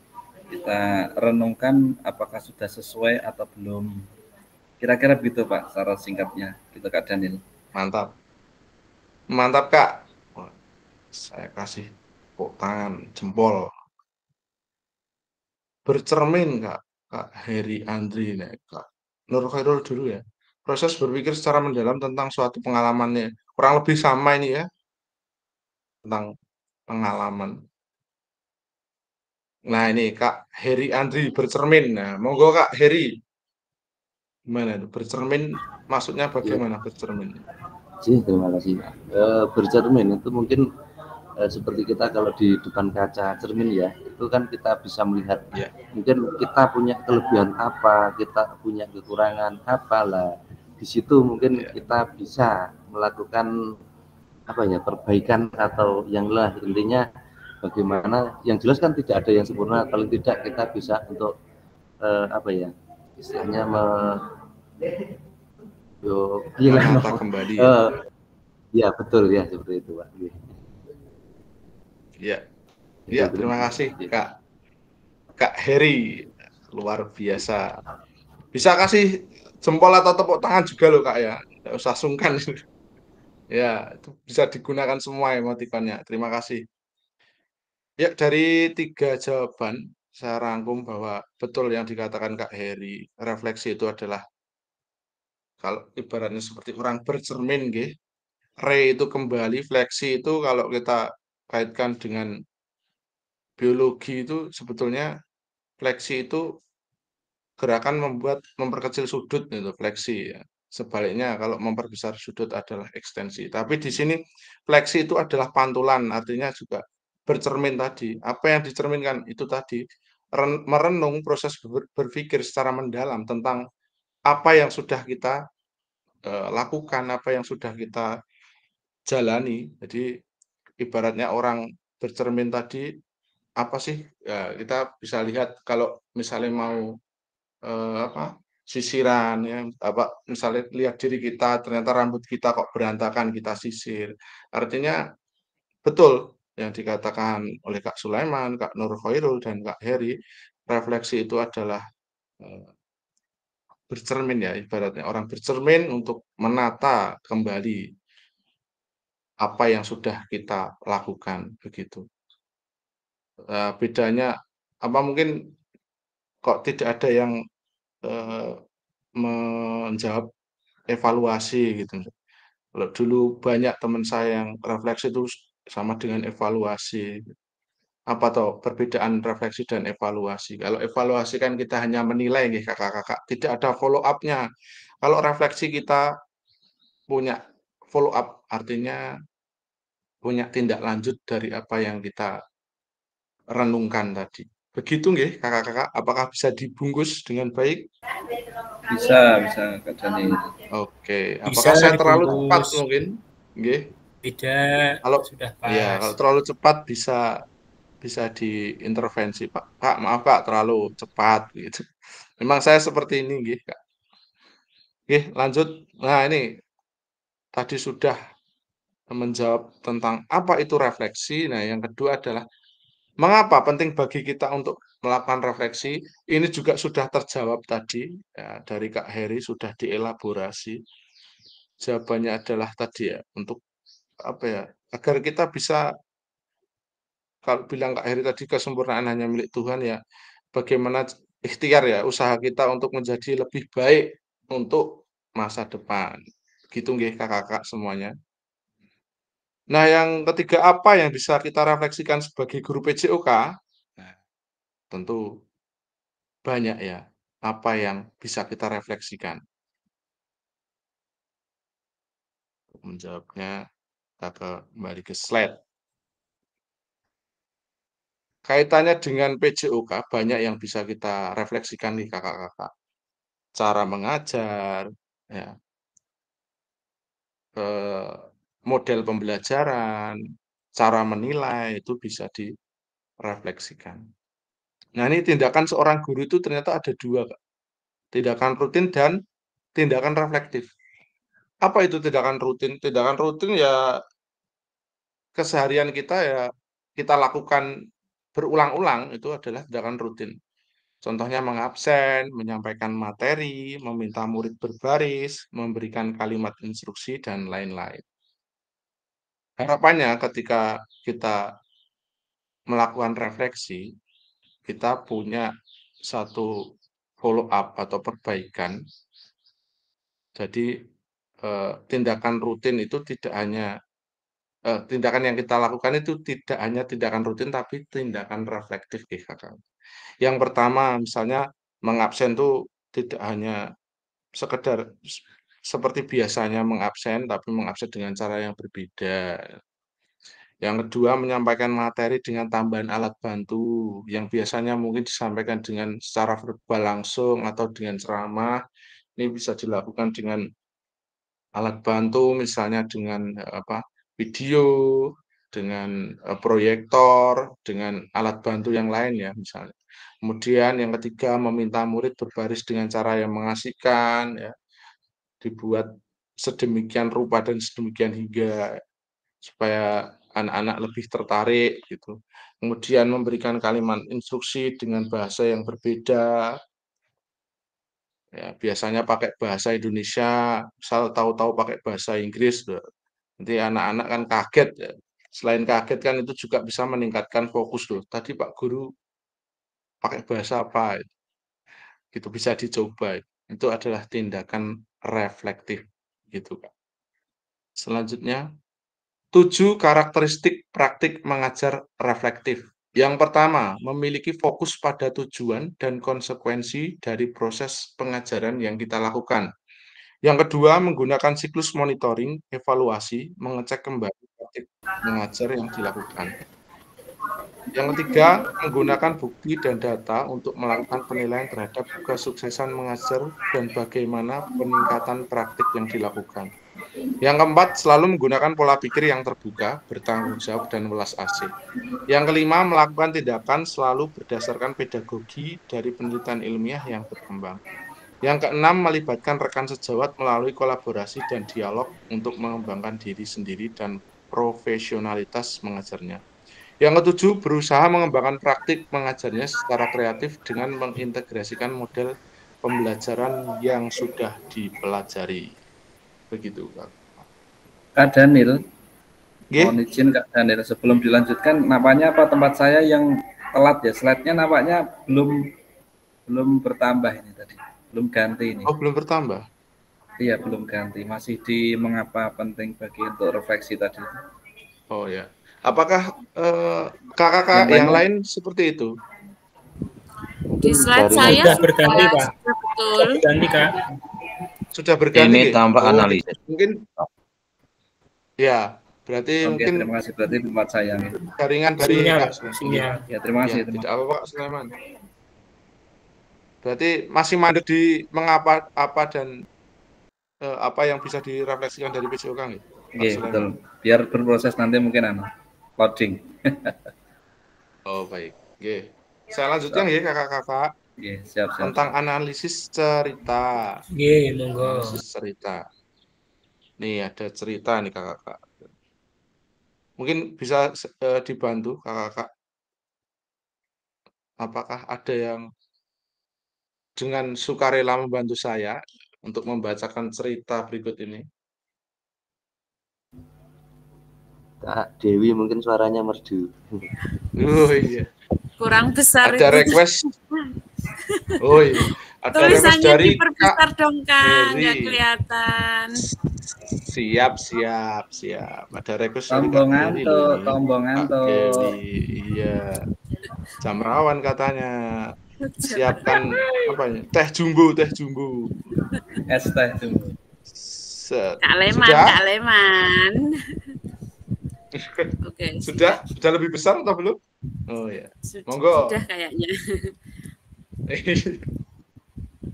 [SPEAKER 3] kita renungkan apakah sudah sesuai atau belum. Kira-kira begitu Pak, secara singkatnya gitu Kak Daniel.
[SPEAKER 1] Mantap. Mantap Kak. Wah, saya kasih tepuk tangan, jempol. Bercermin Kak Heri Andri nih Kak. Nur Khairul dulu ya. Proses berpikir secara mendalam tentang suatu pengalamannya. Kurang lebih sama ini ya. Tentang pengalaman. Nah ini Kak Heri Andri bercermin. Nah monggo Kak Heri. Gimana itu? Bercermin maksudnya bagaimana bercermin?
[SPEAKER 4] Terima kasih. Bercermin itu mungkin seperti kita kalau di depan kaca cermin ya, itu kan kita bisa melihat mungkin kita punya kelebihan apa, kita punya kekurangan apa lah. Di situ mungkin kita bisa melakukan apa ya, perbaikan atau yang lah, intinya bagaimana, yang jelas kan tidak ada yang sempurna, paling tidak kita bisa untuk apa ya, istilahnya
[SPEAKER 1] menata kembali
[SPEAKER 4] ya betul ya, seperti itu Pak.
[SPEAKER 1] Ya, terima kasih Kak Heri, luar biasa. Bisa kasih jempol atau tepuk tangan juga loh Kak ya, nggak usah sungkan. Ya, itu bisa digunakan semua emotikonnya. Terima kasih. Ya, dari 3 jawaban saya rangkum bahwa betul yang dikatakan Kak Heri, refleksi itu adalah kalau ibaratnya seperti orang bercermin nggih. Re itu kembali, fleksi itu kalau kita kaitkan dengan biologi itu sebetulnya fleksi itu gerakan memperkecil sudut itu fleksi ya. Sebaliknya kalau memperbesar sudut adalah ekstensi. Tapi di sini fleksi itu adalah pantulan, artinya juga bercermin tadi. Apa yang dicerminkan itu tadi merenung proses berpikir secara mendalam tentang apa yang sudah kita lakukan, apa yang sudah kita jalani. Jadi ibaratnya orang bercermin tadi apa sih? Ya, kita bisa lihat kalau misalnya mau sisiran ya, apa misalnya lihat diri kita ternyata rambut kita kok berantakan kita sisir. Artinya betul yang dikatakan oleh Kak Sulaiman, Kak Nur Khairul dan Kak Heri, refleksi itu adalah bercermin ya, ibaratnya orang bercermin untuk menata kembali apa yang sudah kita lakukan begitu. Bedanya apa mungkin kok tidak ada yang menjawab evaluasi gitu. Kalau dulu banyak teman saya yang refleksi itu sama dengan evaluasi. Apa toh perbedaan refleksi dan evaluasi? Kalau evaluasi kan kita hanya menilai nih kakak-kakak, tidak ada follow up-nya. Kalau refleksi kita punya follow up, artinya punya tindak lanjut dari apa yang kita renungkan tadi. Begitu nggih kakak-kakak, apakah bisa dibungkus dengan baik?
[SPEAKER 3] Bisa Kak Dani.
[SPEAKER 1] Oke, apakah saya terlalu cepat mungkin? Nggih.
[SPEAKER 6] Tidak,
[SPEAKER 1] kalau
[SPEAKER 6] sudah pas.
[SPEAKER 1] Ya, kalau terlalu cepat bisa diintervensi, Pak. Pak, maaf Pak, terlalu cepat gitu. Memang saya seperti ini nggih, Kak. Nggih, lanjut. Nah, ini tadi sudah menjawab tentang apa itu refleksi. Nah, yang kedua adalah mengapa penting bagi kita untuk melakukan refleksi? Ini juga sudah terjawab tadi ya, dari Kak Heri sudah dielaborasi. Jawabannya adalah tadi ya, untuk apa ya? Agar kita bisa, kalau bilang Kak Heri tadi kesempurnaan hanya milik Tuhan ya, bagaimana ikhtiar ya, usaha kita untuk menjadi lebih baik untuk masa depan. Gitu nggih Kakak-kakak semuanya. Nah, yang ketiga apa yang bisa kita refleksikan sebagai guru PJOK? Nah, tentu banyak ya, apa yang bisa kita refleksikan. Untuk menjawabnya, kita kembali ke slide. Kaitannya dengan PJOK, banyak yang bisa kita refleksikan nih kakak-kakak. Cara mengajar, ya, model pembelajaran, cara menilai, itu bisa direfleksikan. Nah, ini tindakan seorang guru itu ternyata ada 2, Kak. Tindakan rutin dan tindakan reflektif. Apa itu tindakan rutin? Tindakan rutin ya keseharian kita ya kita lakukan berulang-ulang, itu adalah tindakan rutin. Contohnya mengabsen, menyampaikan materi, meminta murid berbaris, memberikan kalimat instruksi, dan lain-lain. Harapannya ketika kita melakukan refleksi, kita punya satu follow up atau perbaikan. Jadi tindakan rutin itu tidak hanya tindakan yang kita lakukan itu tidak hanya tindakan rutin tapi tindakan reflektif, Kakak. Yang pertama misalnya mengabsen itu tidak hanya sekedar seperti biasanya mengabsen tapi mengabsen dengan cara yang berbeda. Yang kedua, menyampaikan materi dengan tambahan alat bantu yang biasanya mungkin disampaikan dengan secara verbal langsung atau dengan ceramah. Ini bisa dilakukan dengan alat bantu, misalnya dengan video, dengan proyektor, dengan alat bantu yang lain ya misalnya. Kemudian yang ketiga, meminta murid berbaris dengan cara yang mengasihkan, ya, dibuat sedemikian rupa dan sedemikian hingga supaya anak-anak lebih tertarik gitu. Kemudian memberikan kalimat instruksi dengan bahasa yang berbeda. Ya, biasanya pakai bahasa Indonesia, misal tahu-tahu pakai bahasa Inggris, nanti anak-anak kan kaget ya. Selain kaget kan itu juga bisa meningkatkan fokus loh. Tadi Pak Guru pakai bahasa apa? Gitu bisa dicoba. Itu adalah tindakan reflektif gitu, Kak. Selanjutnya 7 karakteristik praktik mengajar reflektif. Yang pertama, memiliki fokus pada tujuan dan konsekuensi dari proses pengajaran yang kita lakukan. Yang kedua, menggunakan siklus monitoring, evaluasi, mengecek kembali praktik mengajar yang dilakukan. Yang ketiga, menggunakan bukti dan data untuk melakukan penilaian terhadap kesuksesan mengajar dan bagaimana peningkatan praktik yang dilakukan. Yang keempat, selalu menggunakan pola pikir yang terbuka, bertanggung jawab, dan welas asih. Yang kelima, melakukan tindakan selalu berdasarkan pedagogi dari penelitian ilmiah yang berkembang. Yang keenam, melibatkan rekan sejawat melalui kolaborasi dan dialog untuk mengembangkan diri sendiri dan profesionalitas mengajarnya. Yang ketujuh, berusaha mengembangkan praktik mengajarnya secara kreatif dengan mengintegrasikan model pembelajaran yang sudah dipelajari. Begitu, Kak.
[SPEAKER 3] Kak Daniel,
[SPEAKER 1] Nggih.
[SPEAKER 3] mohon izin Kak Daniel, sebelum dilanjutkan, nampaknya apa tempat saya yang telat ya, slide-nya nampaknya belum bertambah ini tadi, belum ganti ini.
[SPEAKER 1] Oh, belum bertambah?
[SPEAKER 3] Iya, belum ganti, masih di mengapa penting bagi untuk refleksi tadi.
[SPEAKER 1] Oh ya, apakah kakak yang lain seperti itu?
[SPEAKER 2] Di slide saya
[SPEAKER 6] sudah berganti, Pak.
[SPEAKER 2] Betul.
[SPEAKER 6] Berganti, Kak.
[SPEAKER 1] Sudah berganti.
[SPEAKER 11] Ini tanpa analisis.
[SPEAKER 1] Mungkin ya, berarti
[SPEAKER 3] Oke,
[SPEAKER 1] mungkin
[SPEAKER 3] terima kasih, berarti tempat saya nih.
[SPEAKER 1] jaringan dari Kak
[SPEAKER 6] Sinyal.
[SPEAKER 3] Ya, terima kasih.
[SPEAKER 1] Ya, tidak apa Pak Sulaiman. Berarti masih mandek di mengapa apa dan apa yang bisa direfleksikan dari PJOK nggih?
[SPEAKER 3] Oke, betul. Biar berproses nanti mungkin loading.
[SPEAKER 1] Oh, baik. Oke. Saya lanjutkan ya kakak-kakak.
[SPEAKER 3] Oke, siap.
[SPEAKER 1] Tentang analisis cerita.
[SPEAKER 6] Oke, monggo.
[SPEAKER 1] Analisis cerita. Nih ada cerita nih kakak-kakak. Mungkin bisa dibantu kakak-kakak. Apakah ada yang dengan sukarela membantu saya untuk membacakan cerita berikut ini?
[SPEAKER 4] Kak Dewi mungkin suaranya merdu.
[SPEAKER 1] Oh iya.
[SPEAKER 2] Kurang besar.
[SPEAKER 1] Ada request. Oh iya. Ada request dari
[SPEAKER 2] diperbesar dong Kak, nggak kelihatan.
[SPEAKER 1] Siap. Ada request dari
[SPEAKER 3] tombol ngantuk.
[SPEAKER 1] Iya. Jam rawan katanya. Siapkan apa ya? Teh jumbo.
[SPEAKER 3] Es teh jumbo.
[SPEAKER 2] Kak Leman. Oke.
[SPEAKER 1] Sudah lebih besar atau belum? Oh ya. Monggo.
[SPEAKER 2] Sudah kayaknya.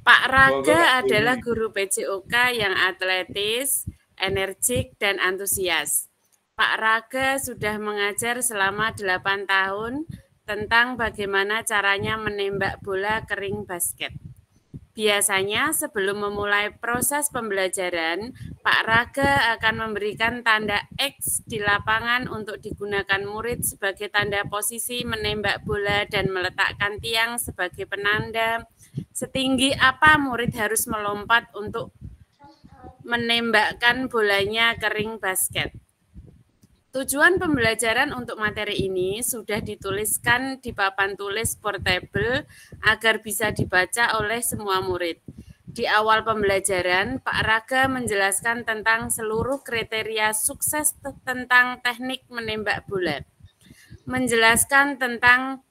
[SPEAKER 2] Pak Raga adalah guru PJOK yang atletis, energik, dan antusias. Pak Raga sudah mengajar selama 8 tahun tentang bagaimana caranya menembak bola kering basket. Biasanya sebelum memulai proses pembelajaran, Pak Raga akan memberikan tanda X di lapangan untuk digunakan murid sebagai tanda posisi menembak bola dan meletakkan tiang sebagai penanda setinggi apa murid harus melompat untuk menembakkan bolanya ke ring basket. Tujuan pembelajaran untuk materi ini sudah dituliskan di papan tulis portable agar bisa dibaca oleh semua murid. Di awal pembelajaran, Pak Raga menjelaskan tentang seluruh kriteria sukses tentang teknik menembak bola. Menjelaskan tentang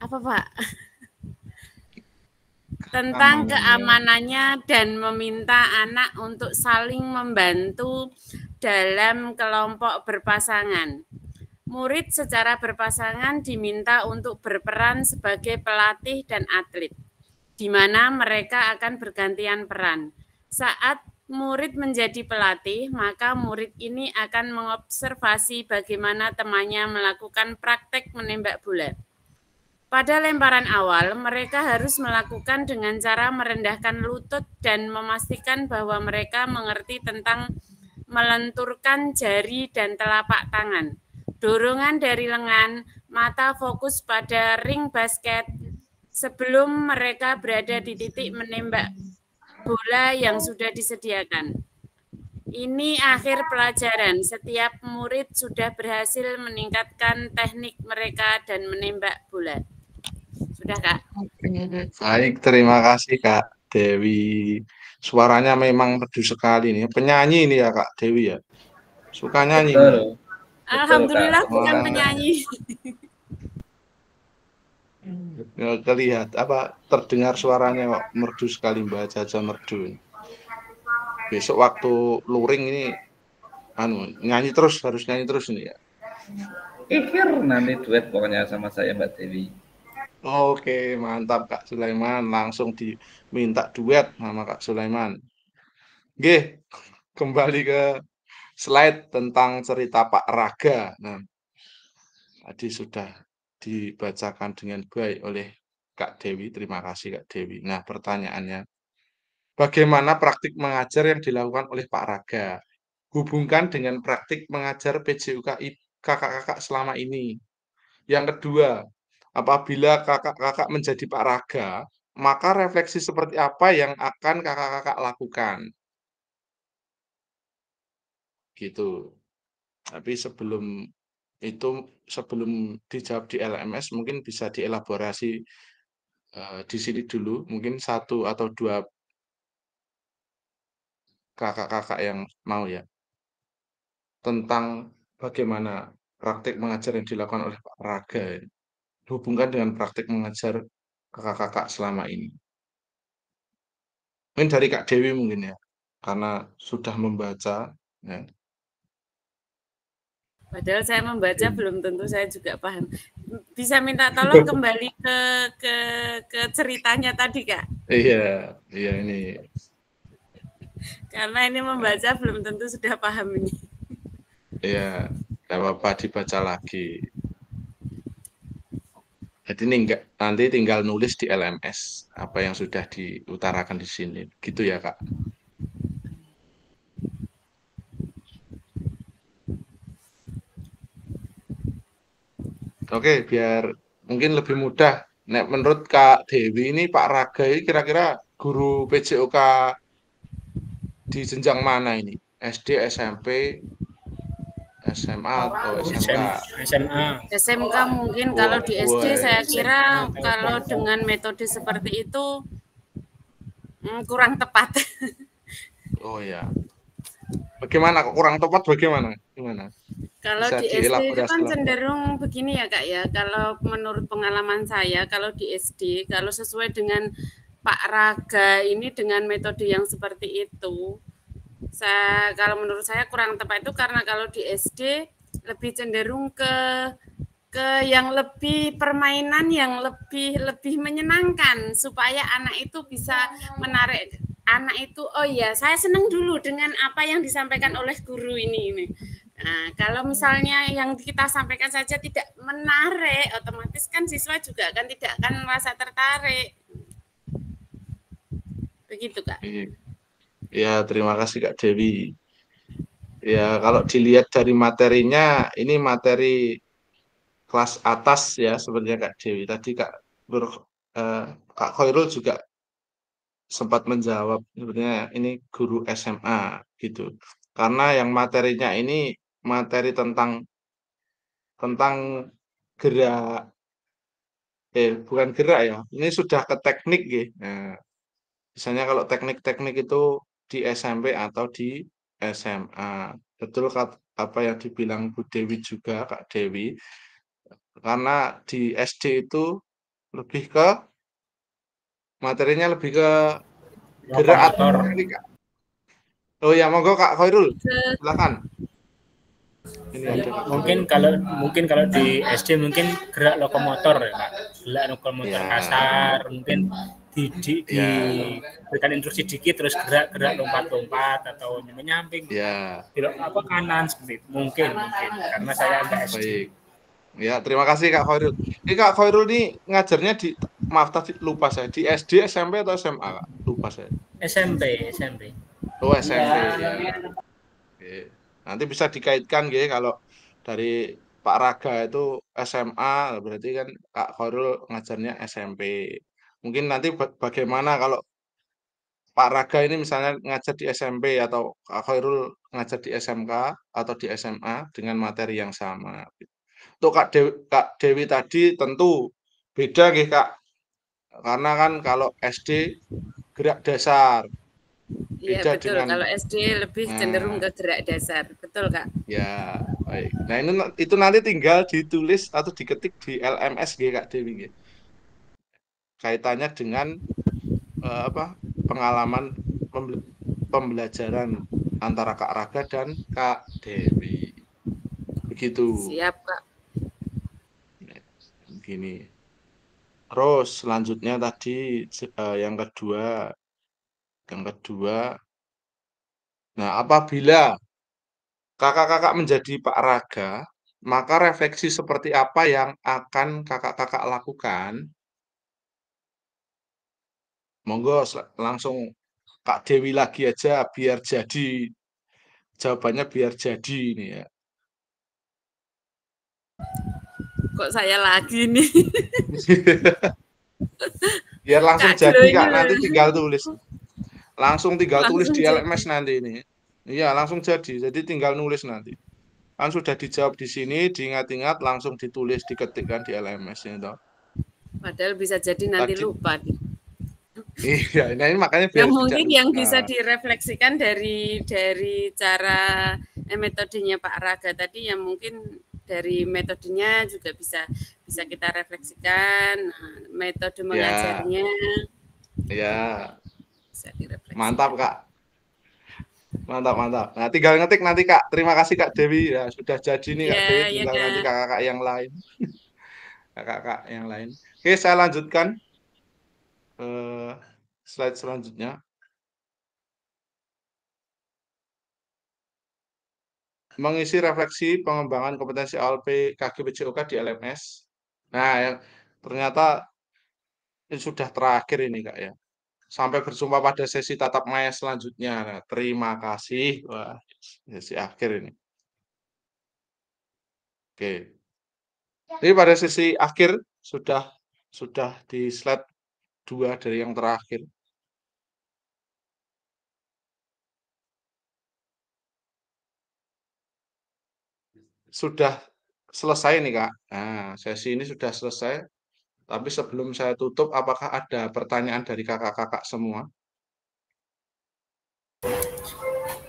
[SPEAKER 2] apa, Pak? Tentang keamanannya dan meminta anak untuk saling membantu dalam kelompok berpasangan. Murid secara berpasangan diminta untuk berperan sebagai pelatih dan atlet, di mana mereka akan bergantian peran. Saat murid menjadi pelatih, maka murid ini akan mengobservasi bagaimana temannya melakukan praktek menembak bola. Pada lemparan awal, mereka harus melakukan dengan cara merendahkan lutut dan memastikan bahwa mereka mengerti tentang melenturkan jari dan telapak tangan. Dorongan dari lengan, mata fokus pada ring basket sebelum mereka berada di titik menembak bola yang sudah disediakan. Ini akhir pelajaran. Setiap murid sudah berhasil meningkatkan teknik mereka dan menembak bola. Sudah, Kak?
[SPEAKER 1] Baik, terima kasih Kak Dewi. Suaranya memang merdu sekali nih. Penyanyi ini ya Kak Dewi ya. Suka nyanyi.
[SPEAKER 3] Betul.
[SPEAKER 2] Alhamdulillah bukan penyanyi.
[SPEAKER 1] Terlihat apa terdengar suaranya kok merdu sekali Mbak Caca, merdu. Besok waktu luring ini nyanyi terus, harus nyanyi terus ini ya.
[SPEAKER 3] Pikir nanti duet pokoknya sama saya Mbak Dewi.
[SPEAKER 1] Oke, mantap Kak Sulaiman. Langsung diminta duet sama Kak Sulaiman. Oke, kembali ke slide tentang cerita Pak Raga. Nah, tadi sudah dibacakan dengan baik oleh Kak Dewi. Terima kasih Kak Dewi. Nah, pertanyaannya, bagaimana praktik mengajar yang dilakukan oleh Pak Raga? Hubungkan dengan praktik mengajar PJUKI kakak-kakak selama ini. Yang kedua, apabila kakak-kakak menjadi Pak Raga, maka refleksi seperti apa yang akan kakak-kakak lakukan? Gitu. Tapi sebelum itu, sebelum dijawab di LMS, mungkin bisa dielaborasi di sini dulu. Mungkin 1 atau 2 kakak-kakak yang mau ya. Tentang bagaimana praktik mengajar yang dilakukan oleh Pak Raga. Hubungkan dengan praktik mengajar kakak-kakak selama ini. Mungkin dari Kak Dewi mungkin ya, karena sudah membaca. Ya.
[SPEAKER 2] Padahal saya membaca belum tentu saya juga paham. Bisa minta tolong kembali ke ceritanya tadi, Kak?
[SPEAKER 1] Iya ini.
[SPEAKER 2] Karena ini membaca belum tentu sudah paham ini.
[SPEAKER 1] Iya, tidak apa-apa dibaca lagi. Jadi nanti tinggal nulis di LMS apa yang sudah diutarakan di sini. Gitu ya, Kak? Oke, biar mungkin lebih mudah. Nah, menurut Kak Dewi ini Pak Raga ini kira-kira guru PJOK di jenjang mana ini? SD, SMP, SMA atau SMK?
[SPEAKER 2] SMK mungkin. Kalau di SD saya kira kalau dengan metode seperti itu kurang tepat.
[SPEAKER 1] Oh ya. Bagaimana kurang tepat bagaimana? Gimana?
[SPEAKER 2] Kalau di SD itu kan cenderung begini ya Kak ya. Kalau menurut pengalaman saya, kalau di SD, kalau sesuai dengan Pak Raga ini dengan metode yang seperti itu, kalau menurut saya kurang tepat itu karena kalau di SD lebih cenderung ke yang lebih permainan yang lebih menyenangkan supaya anak itu bisa menarik anak itu. Oh iya, saya senang dulu dengan apa yang disampaikan oleh guru ini. Nah, kalau misalnya yang kita sampaikan saja tidak menarik, otomatis kan siswa juga kan tidak akan merasa tertarik. Begitu, Kak.
[SPEAKER 1] Ya, terima kasih Kak Dewi. Ya, kalau dilihat dari materinya, ini materi kelas atas ya sebenarnya Kak Dewi. Tadi Kak Khairul juga sempat menjawab sebenarnya ini guru SMA gitu. Karena yang materinya ini materi tentang gerak, bukan gerak ya. Ini sudah ke teknik gitu. Nah, misalnya kalau teknik-teknik itu di SMP atau di SMA. Betul apa yang dibilang Bu Dewi juga, Kak Dewi. Karena di SD itu lebih ke materinya lebih ke gerak atau
[SPEAKER 6] Lokomotor.
[SPEAKER 1] teknik, Kak. Oh ya, monggo Kak Khairul. Silakan.
[SPEAKER 6] Mungkin kalau di SD mungkin gerak lokomotor ya Pak, gerak lokomotor kasar, mungkin diberikan instruksi dikit terus gerak lompat-lompat atau nyamping belok apa kanan seperti itu. Mungkin karena saya agak SD.
[SPEAKER 1] Baik. Ya, terima kasih Kak Khairul. Ini Kak Khairul ini ngajarnya maaf tadi lupa saya, di SD, SMP atau SMA Kak? Lupa saya.
[SPEAKER 6] SMP.
[SPEAKER 1] Oh, SMP ya. Oke. Nanti bisa dikaitkan gitu kalau dari Pak Raga itu SMA, berarti kan Kak Khairul ngajarnya SMP. Mungkin nanti bagaimana kalau Pak Raga ini misalnya ngajar di SMP atau Kak Khairul ngajar di SMK atau di SMA dengan materi yang sama. Untuk Kak Dewi tadi tentu beda gitu Kak. Karena kan kalau SD gerak dasar.
[SPEAKER 2] Iya betul, kalau SD lebih cenderung ke gerak dasar, betul Kak?
[SPEAKER 1] Ya, baik. Nah itu nanti tinggal ditulis atau diketik di LMS Kak Dewi. Kaitannya dengan pengalaman pembelajaran antara Kak Raga dan Kak Dewi. Begitu.
[SPEAKER 2] Siap Kak.
[SPEAKER 1] Begini. Terus selanjutnya tadi yang kedua. Nah, apabila kakak-kakak menjadi Pak Raga, maka refleksi seperti apa yang akan kakak-kakak lakukan? Monggo langsung Kak Dewi lagi aja biar jadi. Jawabannya biar jadi ini ya.
[SPEAKER 2] Kok saya lagi nih?
[SPEAKER 1] Biar langsung jadi Kak, nanti tinggal tulis. Langsung tulis di LMS nanti ini. Iya, langsung jadi. Jadi tinggal nulis nanti. Kan sudah dijawab di sini, diingat-ingat, langsung ditulis, diketikkan di LMS ini toh.
[SPEAKER 2] Padahal bisa jadi nanti lupa.
[SPEAKER 1] Iya, nah ini makanya biar
[SPEAKER 2] mungkin yang bisa direfleksikan dari cara metodenya Pak Raga tadi yang mungkin dari metodenya juga bisa kita refleksikan, metode mengajarnya.
[SPEAKER 1] Ya.
[SPEAKER 2] Bisa direfleksikan.
[SPEAKER 1] Mantap Kak. Mantap. Nah, tinggal ngetik nanti Kak. Terima kasih Kak Dewi ya sudah jadi nih Kak Dewi. Tinggal nanti kakak-kakak yang lain. Kakak-kakak yang lain. Oke, saya lanjutkan. Slide selanjutnya. Mengisi refleksi pengembangan kompetensi ALP KG-PJOK di LMS. Nah, ternyata ini sudah terakhir ini Kak ya. Sampai berjumpa pada sesi tatap maya selanjutnya. Nah, terima kasih. Wah, sesi akhir ini. Oke. Jadi pada sesi akhir sudah di slide 2 dari yang terakhir. Sudah selesai nih Kak. Nah, sesi ini sudah selesai. Tapi sebelum saya tutup, apakah ada pertanyaan dari kakak-kakak semua?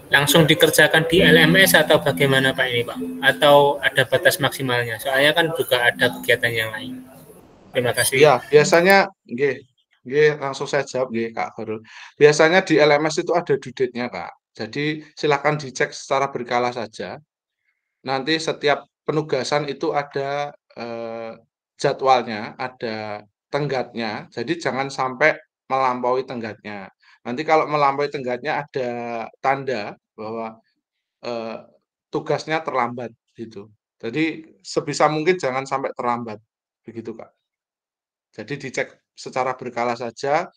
[SPEAKER 6] Langsung dikerjakan di LMS atau bagaimana Pak ini Pak? Atau ada batas maksimalnya? Soalnya kan juga ada kegiatan yang lain. Terima kasih.
[SPEAKER 1] Ya, biasanya langsung saya jawab Kak Khairul. Biasanya di LMS itu ada due date-nya Kak. Jadi silakan dicek secara berkala saja. Nanti setiap penugasan itu ada jadwalnya, ada tenggatnya. Jadi jangan sampai melampaui tenggatnya. Nanti kalau melampaui tenggatnya ada tanda bahwa tugasnya terlambat gitu. Jadi sebisa mungkin jangan sampai terlambat. Begitu Kak. Jadi dicek secara berkala saja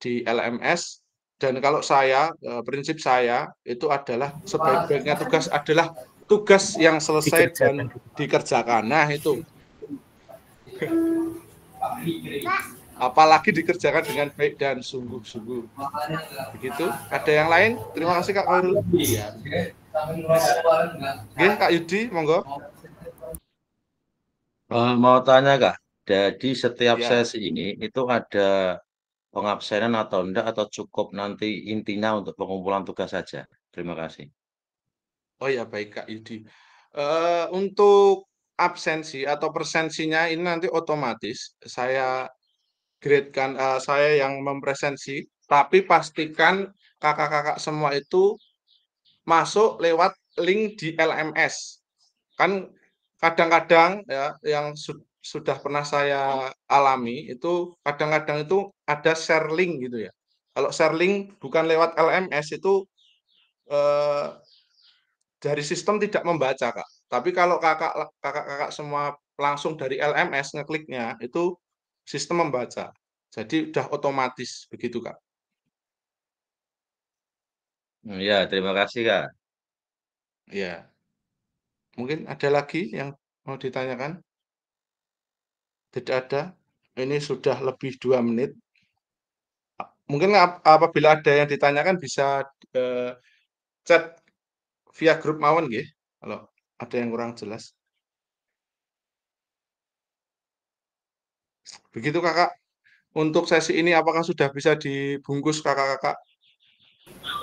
[SPEAKER 1] di LMS Dan kalau saya, prinsip saya itu adalah sebaik-baiknya tugas adalah tugas yang selesai dan dikerjakan. Nah, itu. Apalagi dikerjakan dengan baik dan sungguh-sungguh. Begitu. Ada yang lain? Terima kasih Kak Khairul. Oke, Kak Yudi, monggo.
[SPEAKER 11] Mau tanya Kak, jadi setiap
[SPEAKER 1] Ya.
[SPEAKER 11] sesi ini itu ada pengabsenan atau enggak, atau cukup nanti intinya untuk pengumpulan tugas saja? Terima kasih.
[SPEAKER 1] Oh ya, baik Kak Yudi. Untuk absensi atau presensinya ini nanti otomatis saya gradekan, saya yang mempresensi, tapi pastikan kakak-kakak semua itu masuk lewat link di LMS. Kan kadang-kadang ya yang sudah pernah saya alami itu kadang-kadang itu ada share link gitu ya. Kalau share link bukan lewat LMS itu dari sistem tidak membaca, Kak. Tapi kalau kakak-kakak semua langsung dari LMS ngekliknya itu sistem membaca. Jadi udah otomatis begitu, Kak.
[SPEAKER 11] Ya, terima kasih Kak.
[SPEAKER 1] Ya. Mungkin ada lagi yang mau ditanyakan? Tidak ada. Ini sudah lebih 2 menit. Mungkin apabila ada yang ditanyakan bisa chat via grup mawon nggih, kalau ada yang kurang jelas. Begitu Kakak. Untuk sesi ini apakah sudah bisa dibungkus Kakak-kakak?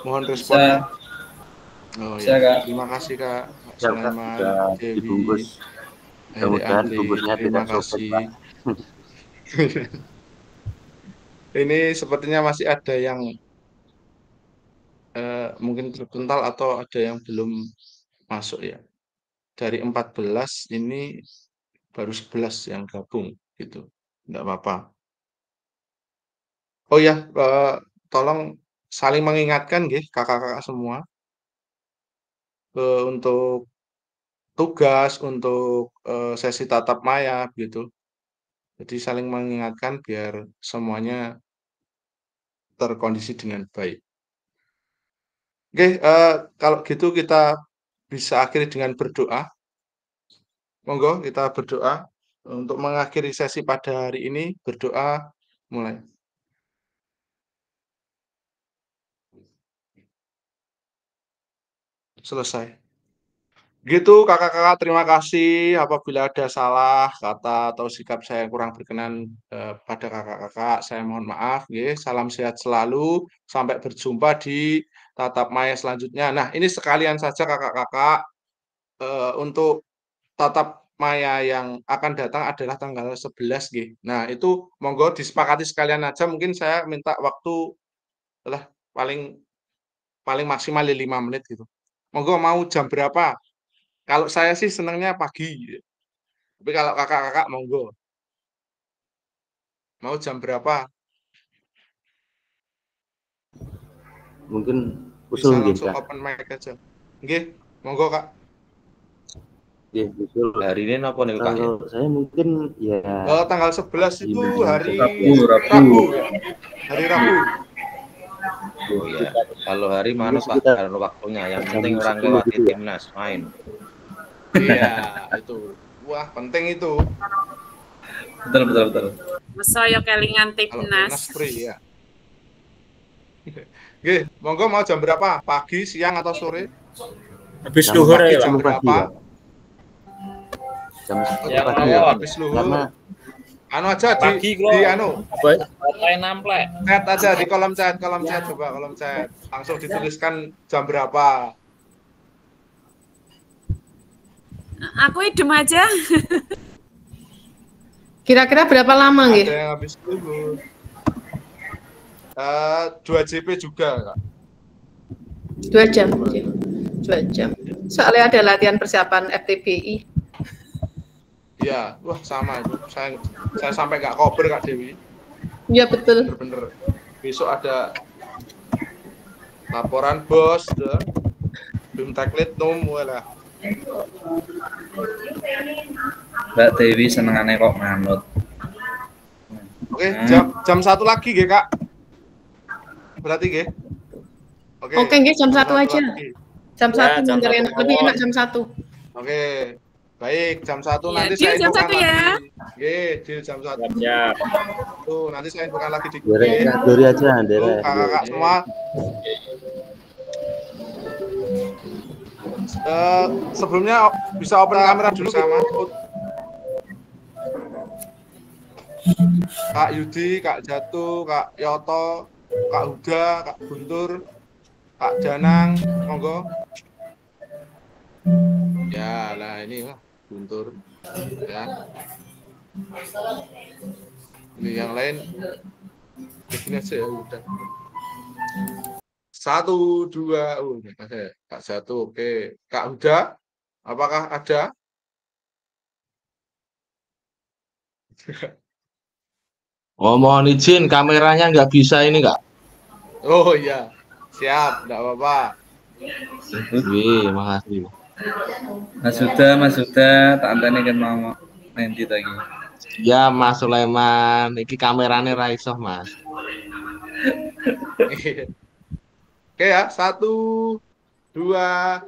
[SPEAKER 1] Mohon responnya. Oh
[SPEAKER 3] Bisa,
[SPEAKER 1] ya.
[SPEAKER 3] Kak.
[SPEAKER 1] Terima kasih Kak.
[SPEAKER 4] Ya, Kak,
[SPEAKER 1] Sulaiman,
[SPEAKER 4] sudah
[SPEAKER 1] Dewi,
[SPEAKER 4] dibungkus. Mudah-mudahan bungkusnya
[SPEAKER 1] terima
[SPEAKER 4] tidak sobek,
[SPEAKER 1] kasih.
[SPEAKER 4] Pak.
[SPEAKER 1] Ini sepertinya masih ada yang mungkin terpental atau ada yang belum masuk ya. Dari 14 ini baru 11 yang gabung gitu. Enggak apa-apa. Oh ya, tolong saling mengingatkan nggih kakak-kakak semua. Untuk tugas, untuk sesi tatap maya gitu. Jadi saling mengingatkan biar semuanya terkondisi dengan baik. Oke, kalau gitu kita bisa akhiri dengan berdoa. Monggo kita berdoa untuk mengakhiri sesi pada hari ini. Berdoa mulai. Selesai. Gitu kakak-kakak, terima kasih. Apabila ada salah kata atau sikap saya yang kurang berkenan pada kakak-kakak, saya mohon maaf. Salam sehat selalu. Sampai berjumpa di tatap maya selanjutnya. Nah, ini sekalian saja kakak-kakak, untuk tatap maya yang akan datang adalah tanggal 11. Nah, itu monggo disepakati sekalian aja. Mungkin saya minta waktu paling maksimal 5 menit gitu. Monggo mau jam berapa? Kalau saya sih senangnya pagi. Tapi kalau kakak-kakak monggo. Mau jam berapa?
[SPEAKER 4] Mungkin
[SPEAKER 1] Bisa
[SPEAKER 4] usul nggih,
[SPEAKER 1] langsung
[SPEAKER 4] Kak.
[SPEAKER 1] open mic aja. Nggih, monggo Kak.
[SPEAKER 4] Nggih, usul.
[SPEAKER 11] Hari ini apa nih Kak?
[SPEAKER 4] Kalau saya mungkin ya
[SPEAKER 1] Tanggal 11 itu hari
[SPEAKER 3] Rabu.
[SPEAKER 1] Ya. Hari Rabu.
[SPEAKER 11] Oh ya. Kalau hari mana Pak? Karena waktunya. Yang penting orang lewati timnas main.
[SPEAKER 1] Iya, itu. Wah, penting itu.
[SPEAKER 3] Betul.
[SPEAKER 2] Mesaya kelingan
[SPEAKER 1] Kalau timnas
[SPEAKER 2] timnas.
[SPEAKER 1] free ya. Nggih, monggo mau jam berapa? Pagi, siang atau sore?
[SPEAKER 6] Habis
[SPEAKER 4] Jam
[SPEAKER 6] duhur
[SPEAKER 4] pagi,
[SPEAKER 6] ya,
[SPEAKER 1] Jam
[SPEAKER 4] Pak.
[SPEAKER 1] berapa?
[SPEAKER 4] Jam
[SPEAKER 3] Ya,
[SPEAKER 4] pagi
[SPEAKER 3] Pak.
[SPEAKER 4] ya.
[SPEAKER 1] Habis luhur.
[SPEAKER 4] Karena
[SPEAKER 1] Anu aja
[SPEAKER 3] Pagi,
[SPEAKER 1] di
[SPEAKER 3] Bro.
[SPEAKER 1] anu.
[SPEAKER 3] Baterai namplek.
[SPEAKER 1] Chat aja di kolom chat, coba kolom chat. Langsung dituliskan jam berapa.
[SPEAKER 2] Aku idem aja.
[SPEAKER 5] Kira-kira berapa lama nggih?
[SPEAKER 1] Ada yang habis dulu. 2 JP juga, Kak.
[SPEAKER 5] 2 jam. 2 jam. Soalnya ada latihan persiapan FTBI.
[SPEAKER 1] Iya, wah sama itu. Saya sampai nggak kober Kak Dewi.
[SPEAKER 5] Iya betul.
[SPEAKER 1] Bener-bener. Besok ada laporan bos, BIM Teklit lah.
[SPEAKER 3] Mbak Dewi senengane kok manut.
[SPEAKER 1] Oke, jam 1 lagi nggih, Kak. Berarti nggih.
[SPEAKER 5] Oke, nggih, jam 1 aja.
[SPEAKER 1] lagi.
[SPEAKER 5] Jam
[SPEAKER 6] Ya,
[SPEAKER 5] 1
[SPEAKER 6] jam
[SPEAKER 5] biar
[SPEAKER 6] 1
[SPEAKER 5] enak, lebih enak jam 1.
[SPEAKER 1] Oke. Baik, jam 1
[SPEAKER 2] Ya,
[SPEAKER 1] nanti
[SPEAKER 2] deal
[SPEAKER 1] saya
[SPEAKER 2] jam
[SPEAKER 1] infokan
[SPEAKER 2] 1 ya.
[SPEAKER 1] lagi. Nggih, deal jam 1.
[SPEAKER 6] Siap.
[SPEAKER 1] Tuh, nanti saya infokan lagi di
[SPEAKER 4] Derek
[SPEAKER 1] grup.
[SPEAKER 4] Kak Glory aja,
[SPEAKER 1] Tuh,
[SPEAKER 4] Derek.
[SPEAKER 1] kakak-kakak semua. Sebelumnya bisa open kamera dulu sama Kak Yudi, Kak Jatuh, Kak Yoto, Kak Huda, Kak Guntur, Kak Danang, monggo. Ya, lah ini lah Guntur. Ya. Ini yang lain begini aja ya udah. 1, 2, Kak Jatuh, oke. Kak Huda, apakah ada?
[SPEAKER 10] Oh, mohon izin kameranya nggak bisa ini nggak?
[SPEAKER 1] Oh iya, siap, enggak apa-apa.
[SPEAKER 10] Wih, makasih.
[SPEAKER 3] Mas Huda, tak anteni kan mau nanti lagi.
[SPEAKER 10] Ya, Mas Sulaiman, iki kameranya ra iso, Mas.
[SPEAKER 1] Oke ya, 1, 2,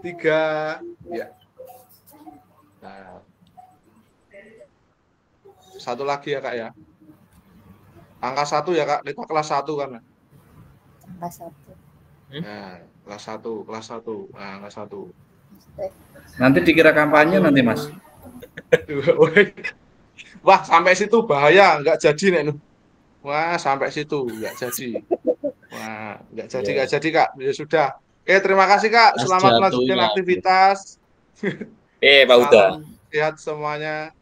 [SPEAKER 1] 3, ya. Nah. Satu lagi ya Kak ya. Angka 1 ya Kak, kita kelas 1 kan.
[SPEAKER 12] Kelas 1.
[SPEAKER 1] Nah, kelas 1, kelas 1. Nah, kelas 1.
[SPEAKER 3] Nanti dikira kampanye nanti Mas.
[SPEAKER 1] Wah, sampai situ bahaya, nggak jadi nek. Wah, sampai situ nggak jadi. Wah, nggak jadi Kak. Ya sudah. Oke, terima kasih Kak. Selamat melanjutkan aktivitas.
[SPEAKER 6] Pak Huda.
[SPEAKER 1] Salam sehat semuanya.